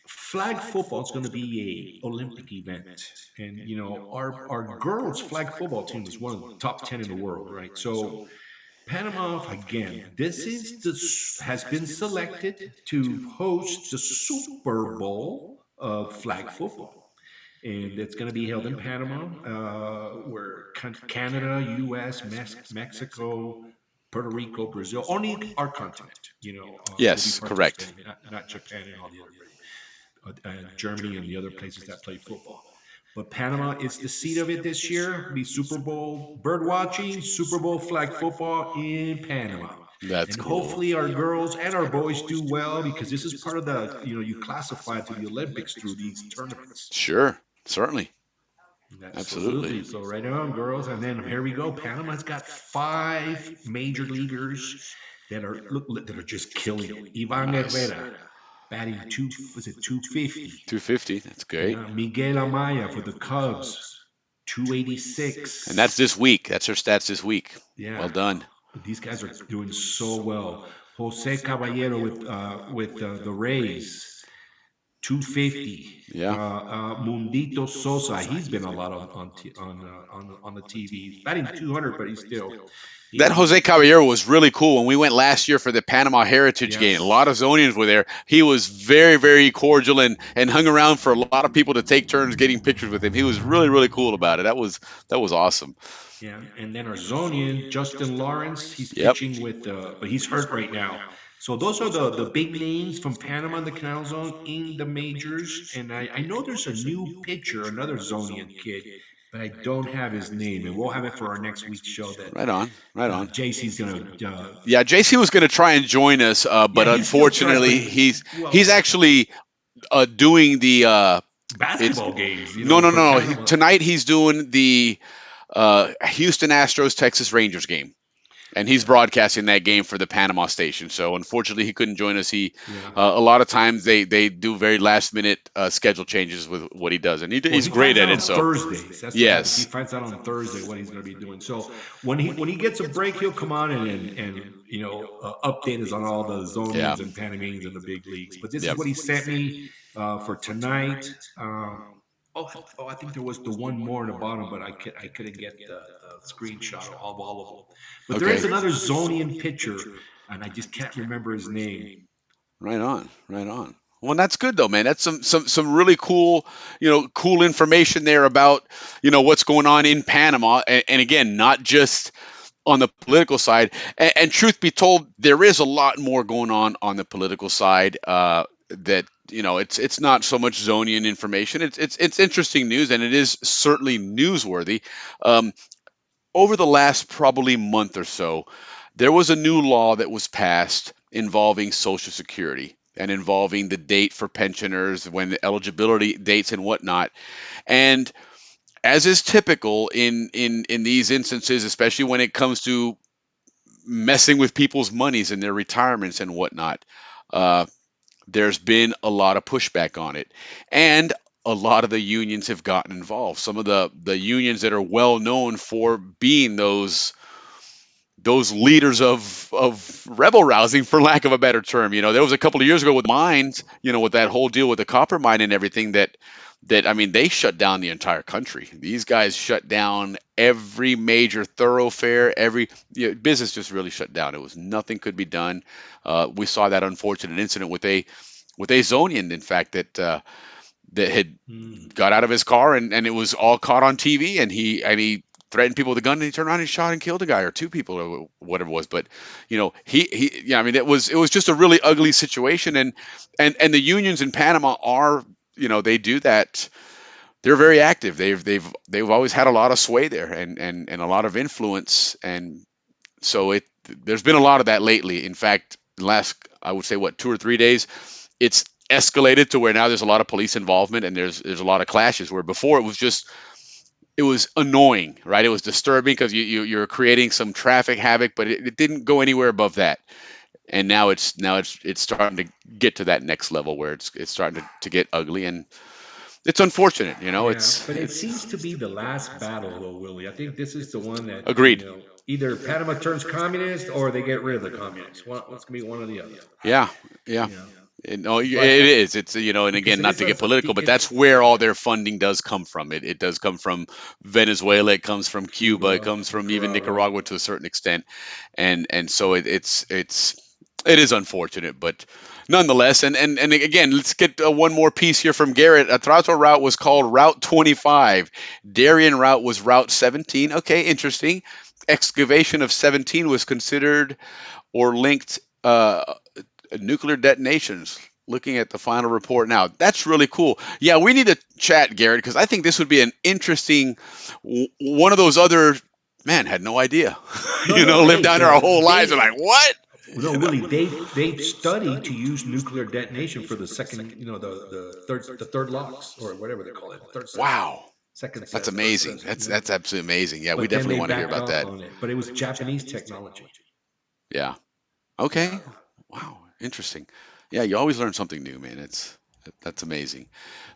Flag football is going to be a Olympic event, and our girls' flag football team is one of the top 10 in the world, right? So Panama again. Has been selected to host the Super Bowl of flag football. And it's going to be held in Panama, where Canada, U.S., Mexico, Puerto Rico, Brazil, only our continent, Yes, correct. Not Japan and all the other, Germany and the other places that play football. But Panama is the seat of it this year. It'll be Super Bowl bird watching, Super Bowl flag football in Panama. That's and cool. hopefully our girls and our boys do well, because this is part of the, you classify to the Olympics through these tournaments. Sure, certainly. Absolutely. So right on, girls. And then here we go. Panama's got 5 major leaguers that are just killing it. Ivan Herrera, batting 250. 250. That's great. Miguel Amaya for the Cubs, 286. And that's this week. That's her stats this week. Yeah. Well done. These guys are doing so well. Jose Caballero with the Rays, 250. Yeah. Mundito Sosa, he's been a lot on the TV. He's batting 200, but he's still. That Jose Caballero was really cool. When we went last year for the Panama Heritage Game, a lot of Zonians were there. He was very, very cordial and hung around for a lot of people to take turns getting pictures with him. He was really, really cool about it. That was awesome. Yeah, and then our Zonian, Justin Lawrence, he's pitching with, but he's hurt right now. So those are the big names from Panama and the Canal Zone in the majors. And I know there's a new pitcher, another Zonian kid, but I don't have his name, and we'll have it for our next week's show. That Right on, right on. JC's gonna. Yeah, JC was going to try and join us, but he still tries, but unfortunately, well, he's actually doing the it's basketball games. no. Panama. Tonight he's doing the Houston Astros Texas Rangers game, and he's broadcasting that game for the Panama station. So unfortunately, he couldn't join us. He a lot of times they do very last minute schedule changes with what he does, and he's great at it. So Thursdays. That's yes, he finds out on Thursday what he's going to be doing. So when he gets a break, he'll come on and update us on all the Zonians Yeah. and Panamanians in the big leagues. But this Yep. is what he sent me for tonight. I think there was the one more in the bottom, but I couldn't get the screenshot of all of them. But there is another Zonian pitcher, and I just can't remember his name. Right on, right on. Well, that's good though, man. That's some really cool, cool information there about, what's going on in Panama, and again, not just on the political side. And truth be told, there is a lot more going on the political side. That it's not so much Zonian information. It's interesting news, and it is certainly newsworthy. Over the last probably month or so, there was a new law that was passed involving Social Security and involving the date for pensioners, when the eligibility dates and whatnot. And as is typical in these instances, especially when it comes to messing with people's monies and their retirements and whatnot, there's been a lot of pushback on it. And a lot of the unions have gotten involved. Some of the unions that are well known for being those leaders of rebel rousing, for lack of a better term. There was a couple of years ago with mines, with that whole deal with the copper mine and everything that I mean, they shut down the entire country. These guys shut down every major thoroughfare, every business just really shut down. It was nothing could be done. We saw that unfortunate incident with a Zonian, in fact, that had got out of his car and it was all caught on TV, and he threatened people with a gun, and he turned around and shot and killed a guy or two people or whatever it was. But I mean, it was just a really ugly situation, and the unions in Panama are, they do that. They're very active. They've always had a lot of sway there and a lot of influence, and so there's been a lot of that lately. In fact, last, I would say, 2 or 3 days, it's escalated to where now there's a lot of police involvement, and there's a lot of clashes, where before it was annoying, right? It was disturbing because you're creating some traffic havoc, but it didn't go anywhere above that. And now it's starting to get to that next level where it's starting to get ugly, and it's unfortunate, But it seems to be the last battle, though, Willie. I think this is the one that Agreed. Either Panama turns communist or they get rid of the communists. It's going to be one or the other. Yeah. No, it is. It's and again, not to get political, but that's where all their funding does come from. It does come from Venezuela. It comes from Cuba. It comes from even Nicaragua to a certain extent, and so it is unfortunate, but nonetheless. And again, let's get one more piece here from Garrett. Atrato route was called Route 25. Darien route was Route 17. Okay, interesting. Excavation of 17 was considered or linked nuclear detonations. Looking at the final report now, that's really cool. Yeah, we need to chat, Garrett, because I think this would be an interesting one of those other, man, had no idea. Lived down there our whole lives and like, what? No, Willie, they studied to use nuclear detonation for the second, the third locks or whatever they call it. Third set. Wow. Second set. That's amazing. That's absolutely amazing. Yeah, But we then definitely they want to hear backed about that. off on it. But it was Japanese technology. Yeah. Okay. Wow. Interesting. Yeah, you always learn something new, man. That's amazing.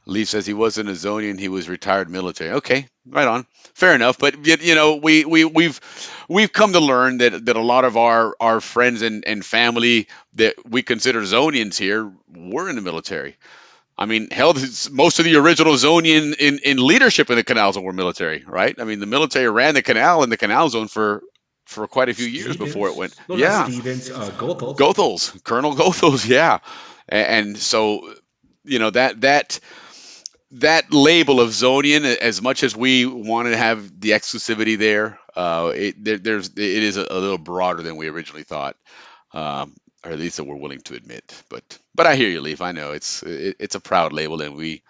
Leaf says he wasn't a Zonian; he was retired military. Okay, right on. Fair enough. But we've come to learn that a lot of our friends and family that we consider Zonians here were in the military. I mean, hell, most of the original Zonian in leadership in the Canal Zone were military, right? I mean, the military ran the canal and the Canal Zone for quite a few years before it went. No, yeah, not Stevens, Goethals. Goethals, Colonel Goethals, yeah. And so, that label of Zonian, as much as we want to have the exclusivity there, it is a little broader than we originally thought, or at least that we're willing to admit. But I hear you, Leaf. I know it's a proud label, and we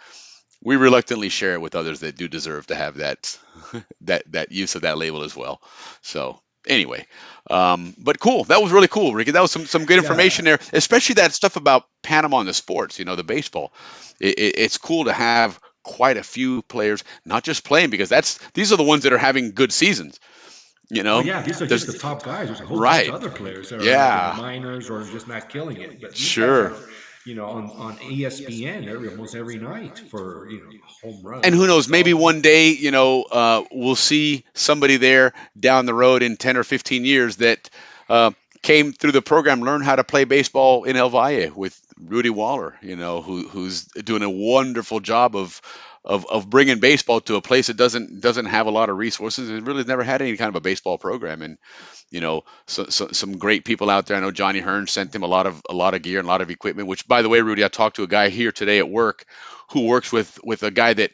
we reluctantly share it with others that do deserve to have that that use of that label as well. So anyway, but cool. That was really cool, Ricky. That was some good information there, especially that stuff about Panama and the sports. The baseball. It's cool to have quite a few players, not just playing, because these are the ones that are having good seasons. Oh yeah, these are just the top guys. There's a whole Right. bunch of other players that are Yeah. in the minors or just not killing it. But these Sure. guys are, on ESPN almost every night for home run. And who knows, maybe one day, we'll see somebody there down the road in 10 or 15 years that came through the program, learned how to play baseball in El Valle with Rudy Waller, who's doing a wonderful job of bringing baseball to a place that doesn't have a lot of resources. It really never had any kind of a baseball program. And so some great people out there. I know Johnny Hearn sent him a lot of gear and a lot of equipment, which, by the way, Rudy, I talked to a guy here today at work who works with a guy that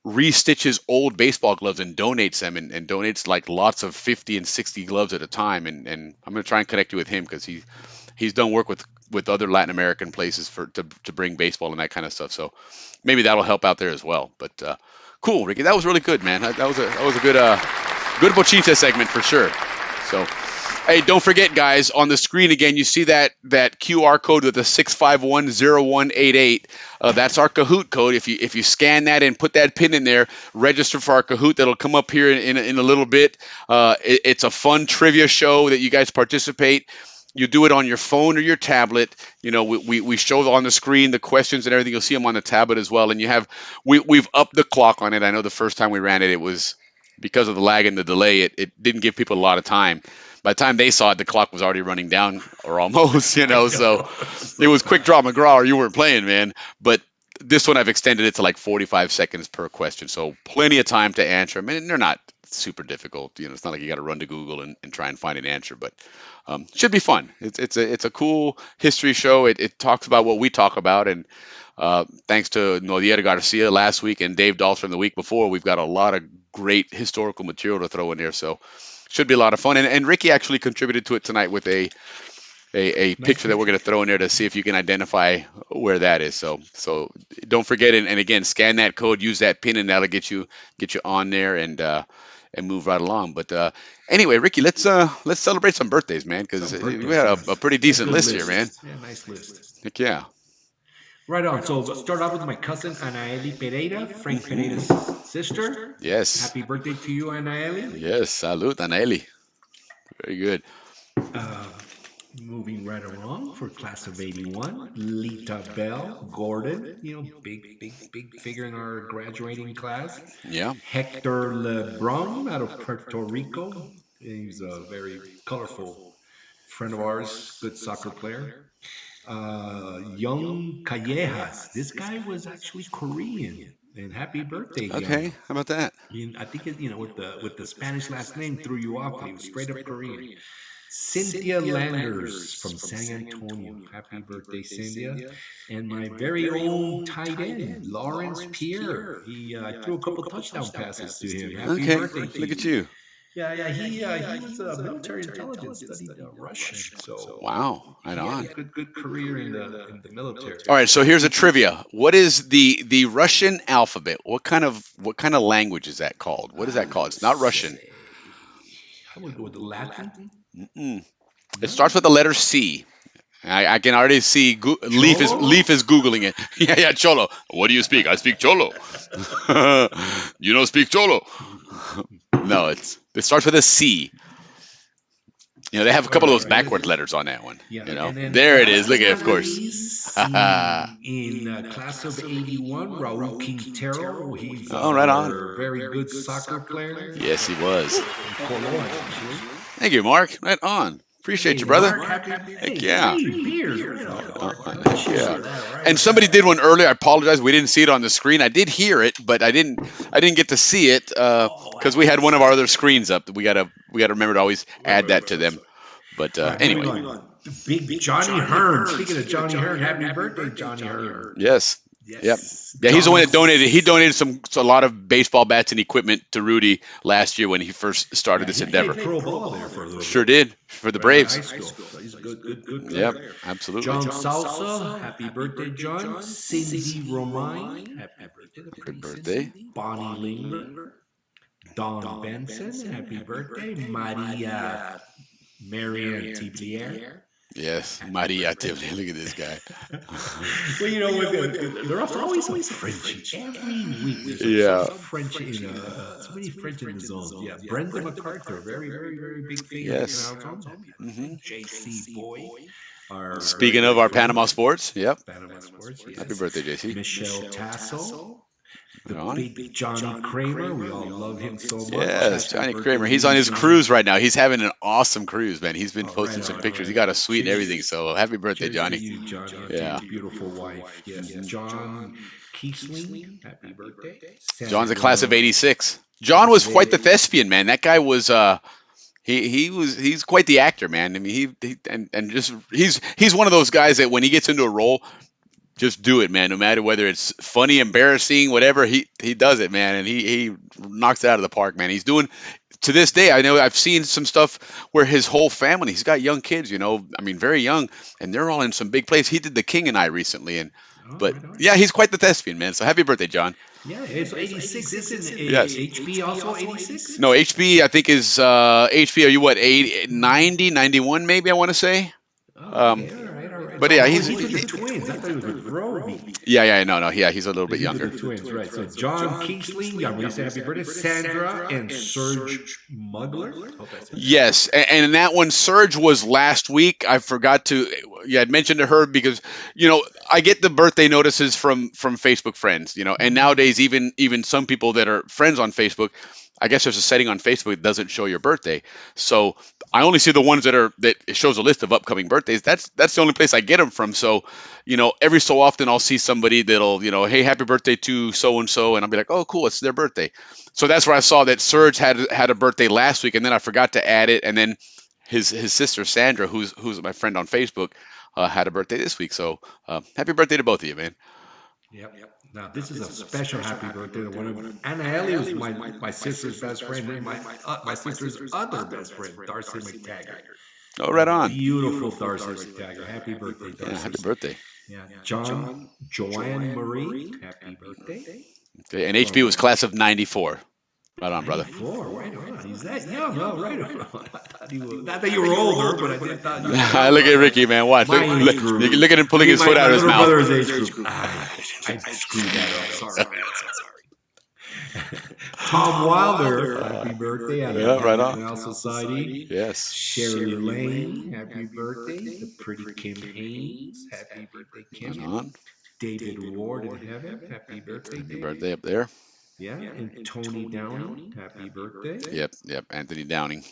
restitches old baseball gloves and donates them and donates like lots of 50 and 60 gloves at a time. And I'm going to try and connect you with him because he's done work with other Latin American places to bring baseball and that kind of stuff. So maybe that'll help out there as well. But cool, Ricky. That was really good, man. That was a good Bochita segment for sure. So, hey, don't forget, guys, on the screen again, you see that QR code with the 6510188. That's our Kahoot code. If you scan that and put that pin in there, register for our Kahoot. That'll come up here in a little bit. It's a fun trivia show that you guys participate. You do it on your phone or your tablet. We show on the screen the questions and everything. You'll see them on the tablet as well. And we've upped the clock on it. I know the first time we ran it, it was because of the lag and the delay. It didn't give people a lot of time. By the time they saw it, the clock was already running down, or almost. So it was quick draw McGraw, or you weren't playing, man. But this one I've extended it to like 45 seconds per question, so plenty of time to answer them. And they're not super difficult. It's not like you got to run to Google and try and find an answer, but should be fun. It's a cool history show. It talks about what we talk about, and thanks to Nodier Garcia last week and Dave Dahlstrom the week before, we've got a lot of great historical material to throw in there. So should be a lot of fun. And Ricky actually contributed to it tonight with a picture that we're going to throw in there to see if you can identify where that is. So don't forget, and again, scan that code, use that pin, and that'll get you on there and move right along. But anyway, Ricky, let's celebrate some birthdays, man, because we had a pretty decent list here, man. Yeah, nice list. Heck yeah. Right on. So let's start off with my cousin Anaeli Pereira, Frank Pereira's sister. Yes. Happy birthday to you, Anaeli. Yes. Salud, Anaeli. Very good. Moving right along for class of 81, Lita Bell Gordon, big figure in our graduating class. Yeah. Hector Lebrun out of Puerto Rico. He's a very colorful friend of ours, good soccer player. Young Callejas. This guy was actually Korean. And happy birthday, Young. Okay, how about that? I think with the Spanish last name threw you off, but he was straight up Korean. Cynthia Landers from San Antonio. Happy birthday, Cynthia. And my very own tight end, Lawrence Pierre. I threw a couple touchdown passes to him. Happy birthday to Look at you. Yeah. He was military intelligence, studied Russian. So Wow, right on. Good career in the military. All right, so here's a trivia. What is the Russian alphabet? What kind of language is that called? What is that called? It's not Russian. I would go with the Latin. It starts with the letter C. I can already see Leaf is Googling it. Yeah, Cholo. What do you speak? I speak Cholo. You don't speak Cholo. No, it starts with a C. They have a couple of those backward letters on that one. Yeah, there it is. Look at it, of course. In class of 81, Raul Quintero. He's right on. A very good soccer player. Yes, he was. Cologne, actually. Thank you, Mark. Right on. Appreciate you, brother. Mark, Heck yeah. Beers. Yeah. And somebody did one earlier. I apologize. We didn't see it on the screen. I did hear it, but I didn't get to see it because we had one of our other screens up. We gotta remember to always add that to them. But anyway. Big Johnny Hearn. Speaking of Johnny Hearn, happy birthday, Johnny Hearn. Yes. Yep. Yes. Yeah, he's the one that John- donated. He donated a lot of baseball bats and equipment to Rudy last year when he first started Yeah, this he endeavor. played pro ball there for a little Sure bit. did for the Right in high Braves. school. So he's a good Yep, player. absolutely. John Salsa, happy birthday, John. Cindy Romine, happy birthday. The Good pretty birthday. Cindy. Bonnie Linger. Don Benson, happy birthday. Maria Marianne Tiblier. Yes, Maria Tivoli. Look at this guy. Well, you know, there's always some Frenchie. Every week there's Yeah. some French so many French in the zone. Yeah, Brenda MacArthur, very big fan Yes. of the Canal Zone. Happy birthday. Mhm. JC Boy. Our Speaking very of our good friend. Panama sports, yep. Panama Sports, yes. Happy birthday, JC. Michelle Tasso. The Right on. big Johnny Kramer. We all love him so much. Yes, Happy Johnny birthday Kramer. to He's you, on his Johnny. cruise right now. He's having an awesome cruise, man. He's been Oh, posting right some on, pictures. right He got on. a suite and Cheers. everything. So happy birthday, Cheers to Johnny. you, Johnny, and Yeah. to your beautiful wife. Yes, John Kiesling, happy birthday. John's a Sandra class of '86. John was quite the thespian, man. That guy was he's quite the actor, man. I mean, he's one of those guys that when he gets into a role, just do it, man. No matter whether it's funny, embarrassing, whatever, he does it, man, and he knocks it out of the park, man. He's doing to this day. I know I've seen some stuff where his whole family, he's got young kids, I mean, very young, and they're all in some big place. He did The King and I recently, but yeah, he's quite the thespian, man. So happy birthday, John. Yeah, it's 86, isn't it? Yes. HB also 86? No, HB, I think is HB. Are you what 90, 91 maybe? I want to say. Oh, okay, all right. But yeah, he's with the twins. I thought he was with Roby. Yeah, no, yeah, he's a little bit He's with younger. the twins, right. So John Kiesling, I'm going to say happy birthday. Sandra and Serge Mugler. Hope I said that. Yes, and that one, Surge was last week. I forgot to, I mentioned to her because, I get the birthday notices from Facebook friends, and nowadays even some people that are friends on Facebook, I guess there's a setting on Facebook that doesn't show your birthday. So I only see the ones that it shows a list of upcoming birthdays. That's the only place I get them from. So, every so often I'll see somebody that'll, hey, happy birthday to so-and-so. And I'll be like, oh, cool, it's their birthday. So that's where I saw that Surge had a birthday last week. And then I forgot to add it. And then his sister, Sandra, who's my friend on Facebook, had a birthday this week. So happy birthday to both of you, man. Yep. Now this is a special happy birthday to one of Anna Ellie was my sister's best friend and my sister's other best friend, Darcy McTaggart. Oh, right on. Beautiful Darcy McTaggart. Happy birthday, Darcy. Yeah, happy birthday. Yeah. Joanne Marie, happy birthday. Okay, and HB was class of '94. Right on, brother. 94, right on. He's that young, oh, right on. Not that you were older, but I did thought you were Look at Ricky, man. Watch. My age group. Look at him pulling his foot out of his My mouth. little brother's age group. I screwed that up. Sorry, man. Sorry. Tom Wilder, happy birthday. Out of Yeah, right the on. Canal Society. Yes. Sherry Lane, happy birthday. The pretty Kim Haynes, happy birthday, Right Kim. on. David Ward in heaven, happy birthday, Happy David. birthday up there. Yeah, and Tony Downey, happy birthday. Yep. Anthony Downing.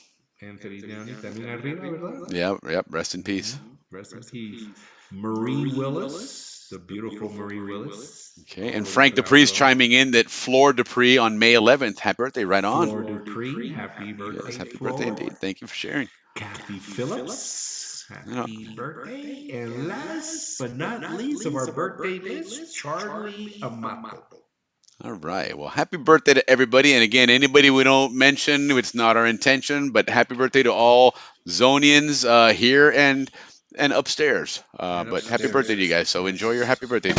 Anthony Downey, también arriba, ¿verdad? Yep. Rest in peace. Rest in peace. Marie Willis, the beautiful Marie Willis. Okay. And Frank Dupree's chiming in that Floor Dupree on May 11th. Happy birthday. Right on. Flor Dupree, happy birthday. Yes, happy Flor. birthday indeed. Thank you for sharing. Kathy Phillips, happy birthday. And last but not least of our birthday list, Charlie Amato. All right. Well, happy birthday to everybody. And again, anybody we don't mention, it's not our intention, but happy birthday to all Zonians here and upstairs. But happy birthday to you guys. So enjoy your happy birthday.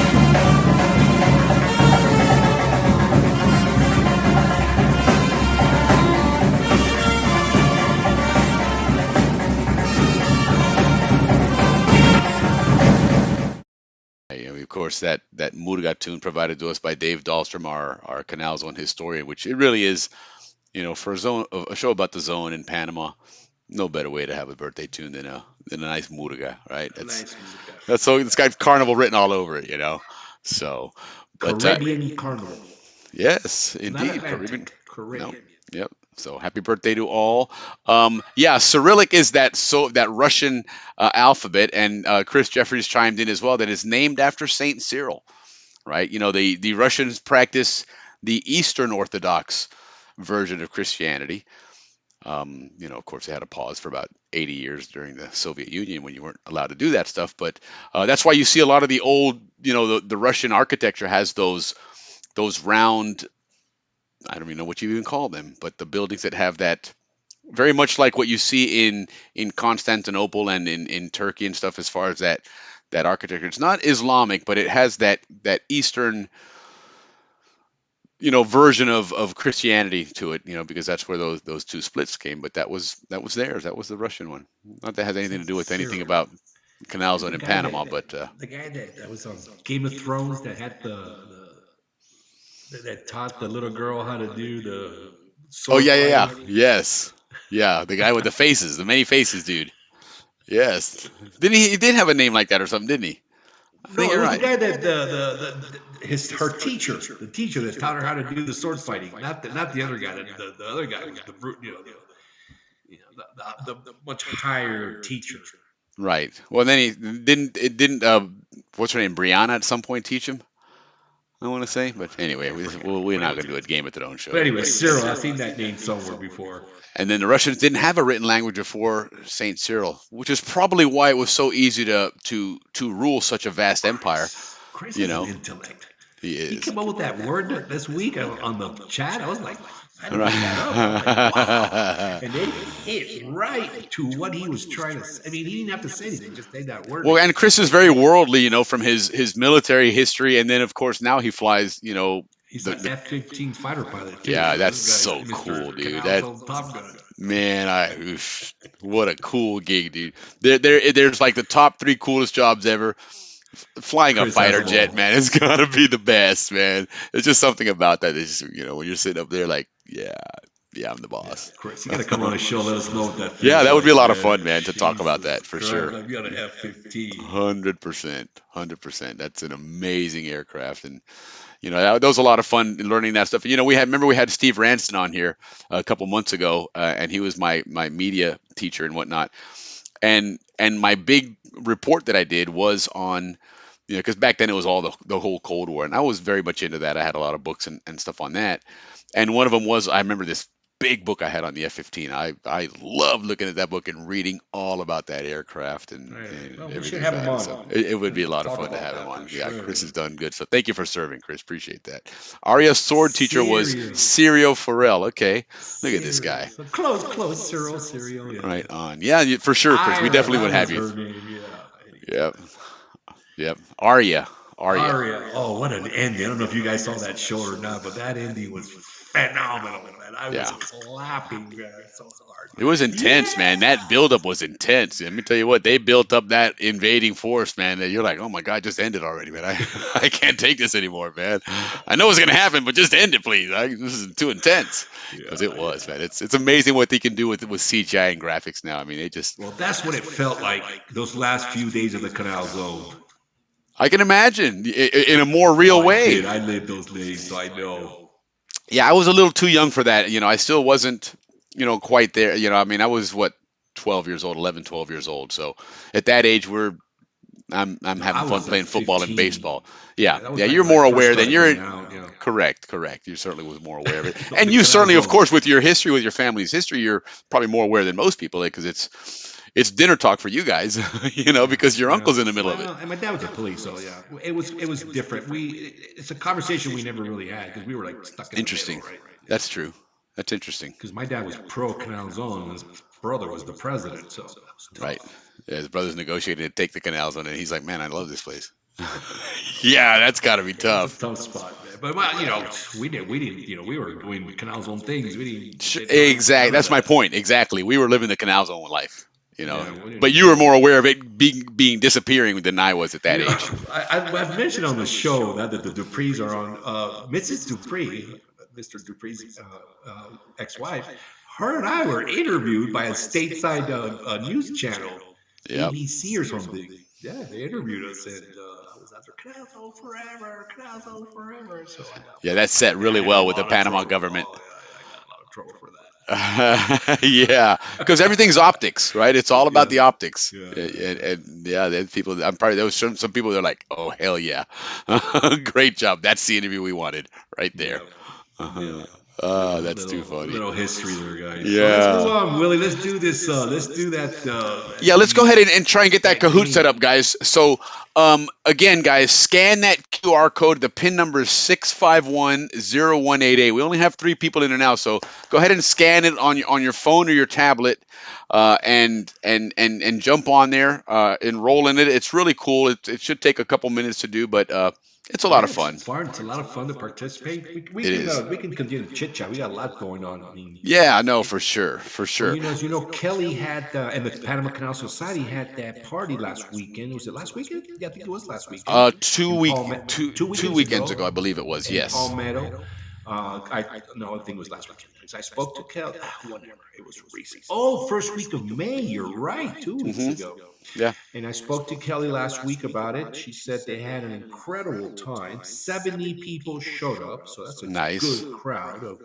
Of course, that Murga tune provided to us by Dave Dahlstrom, our Canal Zone historian, which it really is, for a show about the zone in Panama, no better way to have a birthday tune than a nice Murga, right? That's so it's got Carnival written all over it, So, but Caribbean Carnival. yes, Not indeed, Atlantic, Caribbean. Caribbean. Yep. So happy birthday to all. Cyrillic is that Russian alphabet, and Chris Jeffries chimed in as well that is named after Saint Cyril, right? The Russians practice the Eastern Orthodox version of Christianity. Of course, they had a pause for about 80 years during the Soviet Union when you weren't allowed to do that stuff. But that's why you see a lot of the the Russian architecture has those round, I don't even know what you even call them, but the buildings that have that very much like what you see in Constantinople and in Turkey and stuff as far as that architecture. It's not Islamic, but it has that Eastern version of Christianity to it, because that's where those two splits came. But that was theirs. That was the Russian one. Not that has anything to do with anything about Canal Zone in Panama, but the guy that was on Game of Thrones that had that taught the little girl how to do the oh sword yeah, fighting. yes, yeah, the guy with the faces, the many faces, dude. Yes, didn't he did have a name like that or something, didn't he? I No, think it you're was right. the guy that her teacher, the teacher that taught her how to do the sword fighting. Not the other guy. The other guy was the brute, the much higher teacher. Right. Well, then he didn't what's her name, Brianna, at some point teach him, I want to say. But anyway, we're not going to do a Game of Thrones show. But anyway, Cyril, I've seen that name somewhere before. And then the Russians didn't have a written language before Saint Cyril, which is probably why it was so easy to rule such a vast empire. Chris You is know, an intellect. he He is. came up with that word this week on the chat. I was like, I didn't make that up. I'm like, wow. And it hit right to what he was trying to say. I mean, he didn't have to say anything, just say that word. Well, and Chris is very worldly, from his military history, and then of course now he flies, He's an F-15 fighter pilot, too. Yeah, So that's this guy's so Mr. cool, dude. Canal's own Top Gun. Man, what a cool gig, dude. There's like the top 3 coolest jobs ever. Flying a Chris has fighter them jet, all. man, it's gotta be the best, man. There's just something about that. It's, when you're sitting up there, like, yeah, I'm the boss. Chris, you got to come on the show. Let us know what that feels Yeah, that would be a like, lot of man. fun, man, to talk about Jesus that for Christ, sure. I've got an F-15. 100%. That's an amazing aircraft, and that was a lot of fun learning that stuff. Remember we had Steve Ranston on here a couple months ago, and he was my media teacher and whatnot. And my big report that I did was on, because back then it was all the whole Cold War, and I was very much into that. I had a lot of books and stuff on that, and one of them was, I remember this big book I had on the F-15. I loved looking at that book and reading all about that aircraft and Right. and Well, we everything. should have him on. So it would be a lot of Talk fun to about have him that on. for Yeah, sure. Chris has done good. So thank you for serving, Chris. Appreciate that. Arya's sword teacher was Cereal. Sirio Farrell. Okay, look at this guy. So close, Cyril. Yeah. Right on. Yeah, for sure, Chris. We Ira, definitely that would have was you. her name, yeah. Yep. Arya. Aria. Oh, what an ending. I don't know if you guys saw that show or not, but that ending was phenomenal, man. I was Yeah. clapping so hard. It was intense, man. That buildup was intense. Let me tell you what, they built up that invading force, man. That you're like, oh my God, just end it already, man. I can't take this anymore, man. I know it's gonna happen, but just end it, please. This is too intense. Because it was, man. It's amazing what they can do with CGI and graphics now. I mean, they just. Well, that's what it felt like those last few days of the Canal Zone. I can imagine in a more real way. I lived those days, so I know. Yeah, I was a little too young for that. I still wasn't, quite there. I mean, I was 12 years old, 11, 12 years old. So at that age, I'm having fun playing football 15. and baseball. Yeah, that was yeah, like you're when I more first aware than started you're. going out, yeah. Correct. You certainly was more aware of it, The and you Canal certainly, of Zone. course, with your history, with your family's history, you're probably more aware than most people, because it's dinner talk for you guys, because your uncle's in the middle of it. Well, and my dad was a police, so yeah, it was different. It's a conversation we never really had because we were like stuck in Interesting. the middle, right? That's true. That's interesting. Because my dad was pro Canal Zone, and his brother was the president, so that was tough. Right. Yeah, his brother's negotiated to take the canals on it. He's like, man, I love this place. Yeah, that's got to be It's a tough. tough spot, man. But well, we didn't, we were doing Canal Zone things. We didn't. Exactly. That's my point. Exactly. We were living the canal zone life, Yeah, we didn't- but you were more aware of it being disappearing than I was at that You know, age. I've mentioned on the show that the Duprees are on. Mrs. Dupree, Mr. Dupree's ex-wife, her and I were interviewed by a stateside news channel, Yep. ABC or something. Yeah, they interviewed us, and I was after Canal Zone forever, Canal Zone forever. So Yeah, that's set really well with the I got a lot of Panama trouble. government. Oh, yeah, I got a lot of trouble for that. Yeah, because everything's optics, right? It's all about Yeah. the optics. Yeah. And yeah, there's people. I'm probably there was some people that are like, oh hell yeah, great job. That's the interview we wanted right there. Yeah. That's too funny. Little history there, guys. Yeah. So let's move on, Willie. Let's do this. Let's do that. Yeah, let's go ahead and try and get that that Kahoot game. set up, guys. So, again, guys, scan that QR code. The PIN number is 6510188. We only have 3 people in there now, so go ahead and scan it on your phone or your tablet, and jump on there, enroll in it. It's really cool. It should take a couple minutes to do, but it's a lot of fun. It's fun. It's a lot of fun to participate. We It is. we can continue to chit chat. We got a lot going on. I mean, Yeah, no, for sure, for sure. as you know, Kelly had and the Panama Canal Society had that party last weekend. Was it last weekend? Yeah, I think it was last weekend. 2 weekends ago, I believe it was. In Yes. Palmetto. I think it was last weekend. I spoke to Kelly. Whatever. It was recent. Oh, first week of May. You're right. 2 weeks ago. Yeah. And I spoke to Kelly last week about it. She said they had an incredible time. 70 people showed up, so that's a Nice. good crowd of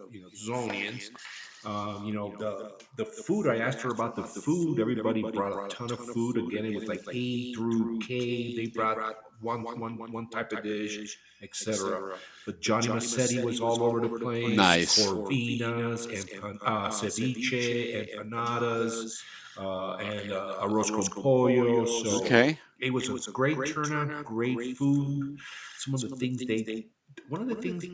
Zonians. The food. I asked her about the food. Everybody brought a ton of food. Again, it was like A through K. They brought one type of dish, etc. But Johnny Massetti was all over the place. Nice. Corvinas and ceviche, empanadas, and arroz con pollo. So Okay. it was a great turnout, great food. Some of the things the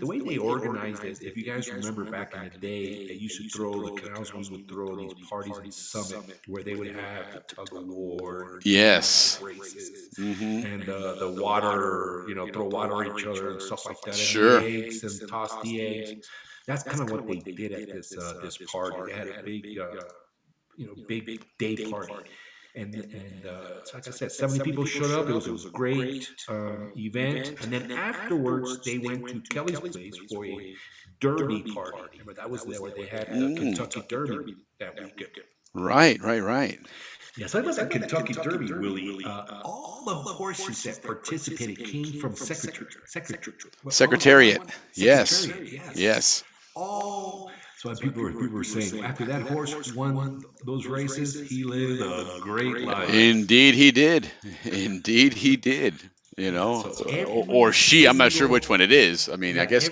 way they organized it, if you guys remember back in the day, they used to the canals would throw these parties in Summit where they would have the tug of war, Yes. races, Mm-hmm. and the water, throw water at each other and stuff like that. And Sure. the eggs and toss the eggs. That's kind of what they did at this party. They had a big day party. And so like I said, 70 people showed up. It was a great event. And then afterwards, they went to Kelly's place for a derby party. Remember, that was there where they had the Kentucky Derby that weekend. Right. Yeah, so about that Kentucky Derby, Willie. All the horses that participated came from Secretariat. Yes. Secretariat, Yes. All. So people were saying after that horse won those races, he lived a great life. Indeed, he did. Indeed, he did. So or she. I'm not sure which one it is. I mean, Yeah, I guess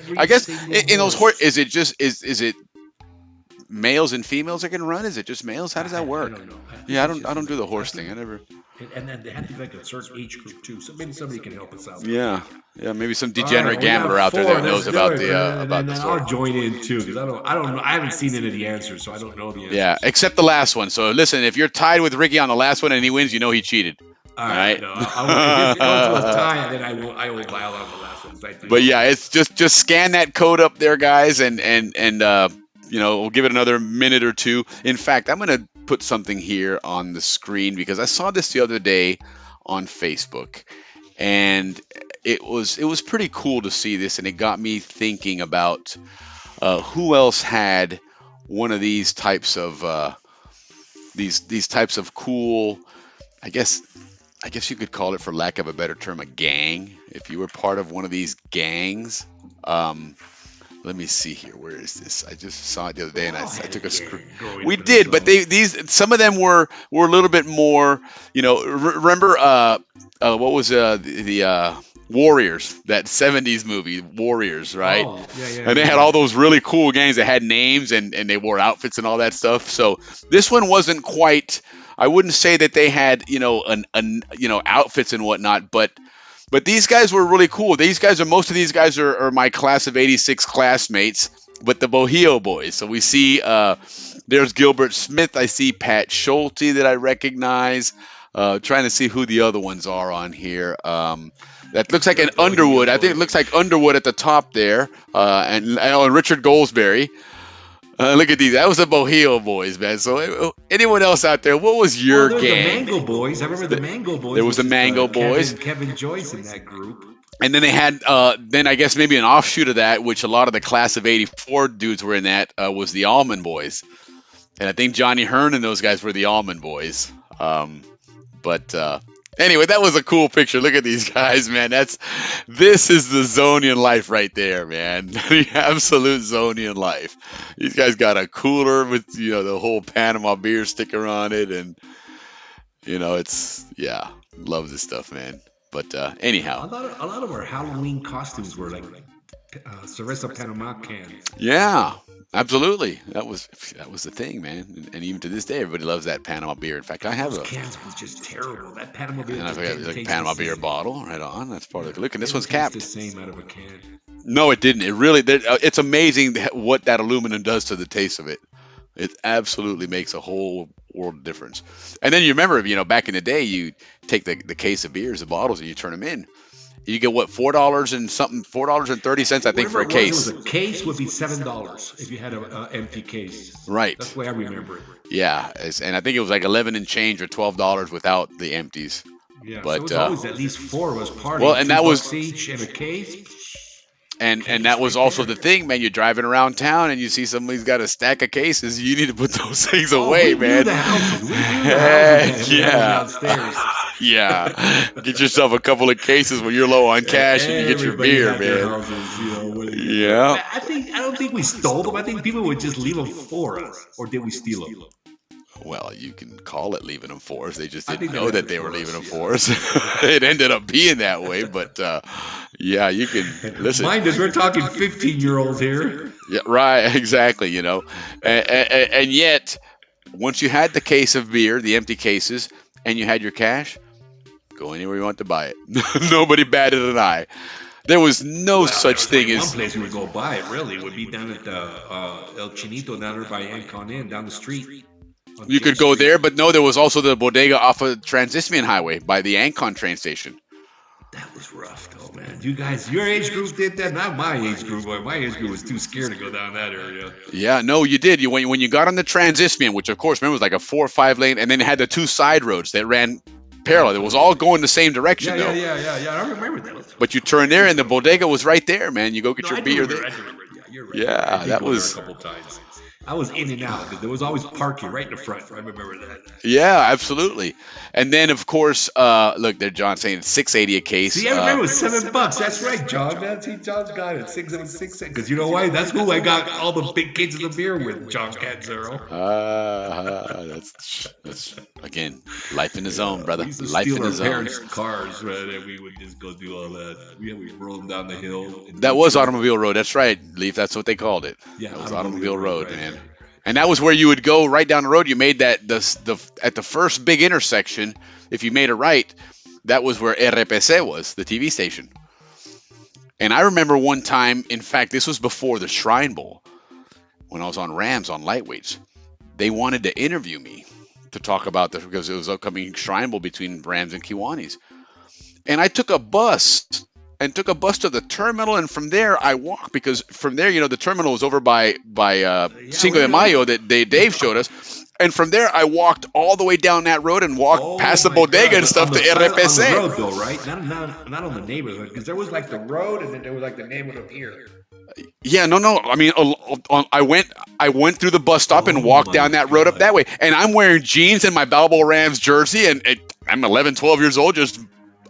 single in those horse. is it males and females that can run? Is it just males? How does that work? I don't know. Yeah, I don't do the horse thing. I never. And then they had to be like a certain age group too. So maybe somebody can help us out. Yeah, maybe some All right, degenerate we got gambler out there 4. that knows Let's do about it, the man. about And the then story. I'll join in too because I don't know. I haven't seen any of the answers, so I don't know the answers. Yeah, except the last one. So listen, if you're tied with Ricky on the last one and he wins, you know he cheated. All right. right. No, if it comes to a tie, then I will dial on the last one. But yeah, it's just scan that code up there, guys, and we'll give it another minute or two. In fact, I'm gonna put something here on the screen because I saw this the other day on Facebook, and it was pretty cool to see this, and it got me thinking about who else had one of these types of these types of cool, I guess you could call it, for lack of a better term, a gang. If you were part of one of these gangs, let me see here. Where is this? I just saw it the other day, and I took a screen. We did, but some of them were a little bit more. Remember what was the Warriors, that 70s movie, Warriors, right? Oh, yeah, And they had all those really cool gangs that had names and they wore outfits and all that stuff. So this one wasn't quite. I wouldn't say that they had outfits and whatnot, but these guys were really cool. Most of these guys are my class of '86 classmates, but the Bohio boys. So we see there's Gilbert Smith. I see Pat Schulte that I recognize. Trying to see who the other ones are on here. That looks like an Underwood. I think it looks like Underwood at the top there, and Richard Goldsberry. Look at these. That was the Bohio boys, man. So anyone else out there, what was your gang? The Mango Boys. I remember the Mango Boys. There was the Mango Boys. Kevin Joyce in that group. And then they had, then I guess maybe an offshoot of that, which a lot of the class of '84 dudes were in that, was the Almond Boys. And I think Johnny Hearn and those guys were the Almond Boys. Anyway, that was a cool picture. Look at these guys, man. This is the Zonian life right there, man. The absolute Zonian life. These guys got a cooler with, the whole Panama beer sticker on it. And, love this stuff, man. But anyhow. A lot of our Halloween costumes were like Cerveza Panama cans. Yeah. Absolutely. That was the thing, man. And even to this day, everybody loves that Panama beer. In fact, I have Those a cans were just terrible. That Panama beer and I just forgot didn't the taste Panama the beer same. bottle right on. That's part of the look. And this Didn't one's taste capped. the same out of a can. No, it didn't. It really. It's amazing what that aluminum does to the taste of it. It absolutely makes a whole world of difference. And then you remember, back in the day, you take the case of beers, the bottles, and you turn them in. You get what, $4 and something, $4.30, I think, for a Whatever it case. was, a case would be $7 if you had an empty case. Right. That's the way I remember it. Yeah, and I think it was like 11 and change or $12 without the empties. Yeah, But, so it was always at least four of us partying. well, and that was- $2 each and a case. And Case that was right also there. the thing, man. You're driving around town and you see somebody's got a stack of cases. You need to put those things away, we man. Knew the houses. We knew the houses. Man. We had them Yeah. downstairs. Yeah, get yourself a couple of cases when you're low on cash and you get your Everybody beer, had their man. houses, when they get Yeah. there. I don't think we stole them. I think people would just leave them for us, or did we steal them? Well, you can call it leaving them for us. They just I didn't think they know left that it they for were us, leaving them yeah. for us. It ended up being that way, but yeah, you can listen. Mind us, we're talking 15-year-olds here. Yeah, right, exactly. And yet, once you had the case of beer, the empty cases, and you had your cash, go anywhere you want to buy it. Nobody batted an eye. There was no such thing One as. place we would go buy it really would be down at the El Chinito down there by Ancon Inn down the street. on You King could go Street. there, but no, there was also the bodega off of Transismian Highway by the Ancon train station. That was rough though, man. You guys, your age group did that, not my age group. Boy, my age group was too scared to go down that area. Yeah, no, you did. When you got on the Transismian, which of course, remember, was like a 4 or 5 lane, and then it had the 2 side roads that ran parallel. It was all going the same direction, though. Yeah. I remember that. But you turn there, and the bodega was right there, man. You go get No, your I do beer remember, there. I do remember. Yeah, you're right. Yeah, I did that go there was- a couple times. I was in and out because there was always parking right in the front. I remember that. Yeah, absolutely. And then, of course, look, there, John saying it's $6.80 a case. See, I remember it was $7. That's right, John. John's got it. 6 because you know why? That's who I got all the big cases of beer with. John Catzero. That's again life in the zone, brother. We used to Life steal in our the zone. parents' cars, right? And we would just go do all that. We roll them down the hill. That was Automobile Road. That's right, Leaf. That's what they called it. Yeah, that was Automobile Automobile Road, Road, man. right. And that was where you would go right down the road. You made that at the first big intersection. If you made a right, that was where RPC was, the TV station. And I remember one time, in fact, this was before the Shrine Bowl, when I was on Rams on lightweights. They wanted to interview me to talk about this because it was upcoming Shrine Bowl between Rams and Kiwanis. And I took a bus to the terminal, and from there I walked, because from there, the terminal was over by Cinco de Mayo that Dave showed us. And from there, I walked all the way down that road and walked past the my bodega God. and stuff On to the side- RPC. On the road, though, right? Not on the neighborhood, because there was like the road, and then there was like the neighborhood up here. Yeah, no. I mean, I went through the bus stop and Oh walked my down that road up God. that way. And I'm wearing jeans and my Balboa Rams jersey, and I'm 11, 12 years old, just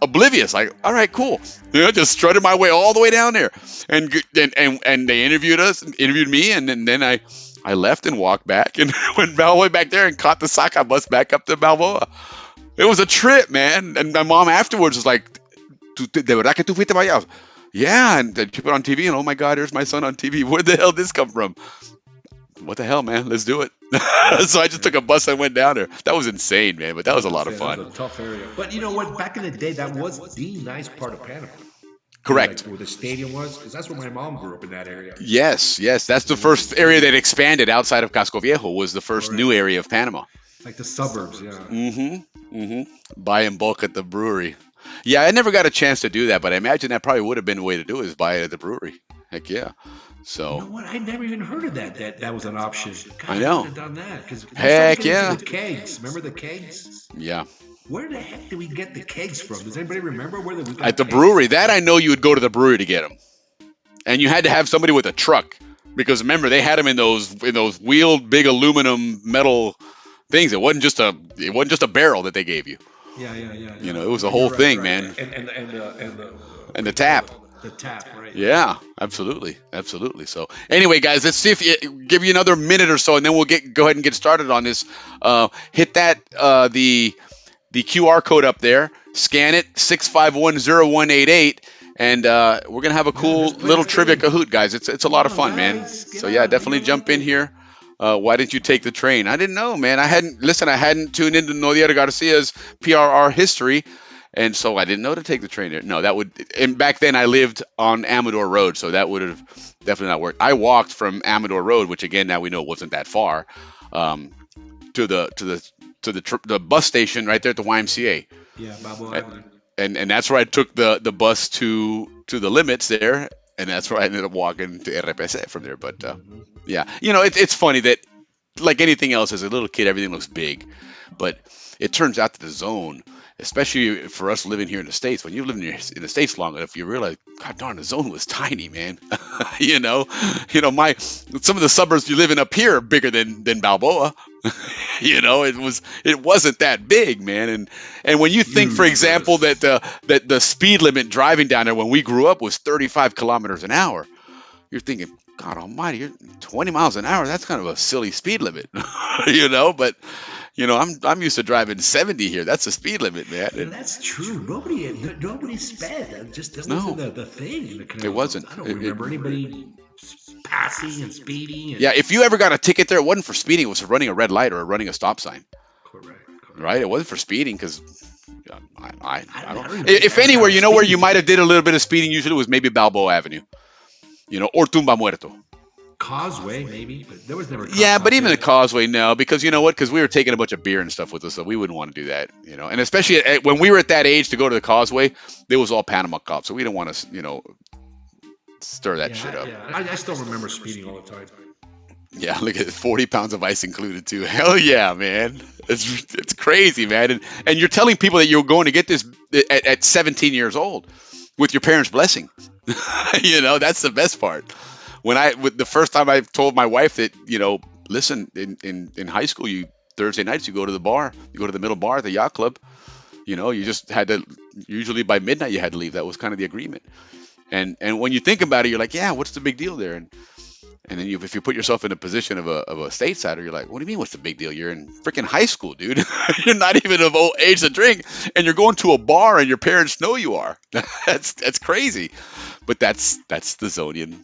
oblivious. Like, all right, cool. Just strutted my way all the way down there. And they interviewed me, and then I left and walked back and went all the way back there and caught the Saka bus back up to Balboa. It was a trip, man. And my mom afterwards was like, "De verdad que tú fuiste para allá?" Yeah, and then she put on TV, and oh my God, there's my son on TV. Where the hell did this come from? What the hell, man? Let's do it. So I just took a bus and went down there. That was insane, man, but that was a lot of That was fun. a tough area. But you know what? Back in the day, that was the nice part of Panama. Correct. Like where the stadium was, because that's where my mom grew up in that area. Yes. That's the first area that expanded outside of Casco Viejo, was the first new area of Panama. Like the suburbs, yeah. Buy in bulk at the brewery. Yeah, I never got a chance to do that, but I imagine that probably would have been the way to do it, is buy it at the brewery. Heck yeah. So. You know what? I never even heard of that. That was an option. God, I know. I would have done that. Because Heck yeah. The kegs. Remember the kegs? Yeah. Where the heck did we get the kegs from? Does anybody remember where we got At the kegs? brewery. That I know you would go to the brewery to get them. And you had to have somebody with a truck, because remember, they had them in those wheeled big aluminum metal things. It wasn't just a barrel that they gave you. Yeah. It was a whole You're thing, right. man. And The tap. The tap, right? Yeah, absolutely. So anyway, guys, let's see if give you another minute or so, and then we'll go ahead and get started on this. Hit that the QR code up there, scan it, 6510188, and we're gonna have a cool little trivia Kahoot, guys. It's a lot of fun, man. So yeah, definitely jump in here. Why didn't you take the train? I didn't know, man. I hadn't tuned into Nodier Garcia's PRR history, and so I didn't know to take the train there. No, that would. And back then I lived on Amador Road, so that would have definitely not worked. I walked from Amador Road, which again now we know wasn't that far, to the bus station right there at the YMCA. Yeah, Balboa. And that's where I took the bus to the limits there, and that's where I ended up walking to RPC from there. But yeah, it's funny that like anything else, as a little kid, everything looks big, but it turns out that the zone, especially for us living here in the States, when you live in the States long enough, you realize, God darn, the zone was tiny, man. Some of the suburbs you live in up here are bigger than Balboa. It wasn't that big, man. And when you think, for example, that the speed limit driving down there when we grew up was 35 kilometers an hour, you're thinking, God almighty, you're 20 miles an hour. That's kind of a silly speed limit, but I'm used to driving 70 here. That's the speed limit, man. And that's true. Nobody sped. That wasn't the thing in the canal. It wasn't. I don't remember anybody passing and speeding. Yeah, if you ever got a ticket there, it wasn't for speeding. It was for running a red light or running a stop sign. Correct. Right? It wasn't for speeding because I don't. If anywhere, where you might have did a little bit of speeding, usually was maybe Balboa Avenue, or Tumba Muerto. Causeway, maybe, but there was never. Yeah, but even the Causeway, no, because you know what? Because we were taking a bunch of beer and stuff with us, so we wouldn't want to do that, And especially when we were at that age to go to the Causeway, there was all Panama cops, so we didn't want to, stir that shit up. Yeah, I still remember speeding all the time. Yeah, look at it, 40 pounds of ice included too. Hell yeah, man. It's crazy, man. And you're telling people that you're going to get this at 17 years old with your parents' blessing. That's the best part. The first time I told my wife that, listen, in high school, Thursday nights, you go to the bar, you go to the middle bar at the yacht club, you just had to, usually by midnight you had to leave. That was kind of the agreement. And when you think about it, you're like, yeah, what's the big deal there? And then if you put yourself in a position of a statesider, you're like, what do you mean, what's the big deal? You're in freaking high school, dude. You're not even of old age to drink, and you're going to a bar and your parents know you are. That's crazy. But that's the Zonian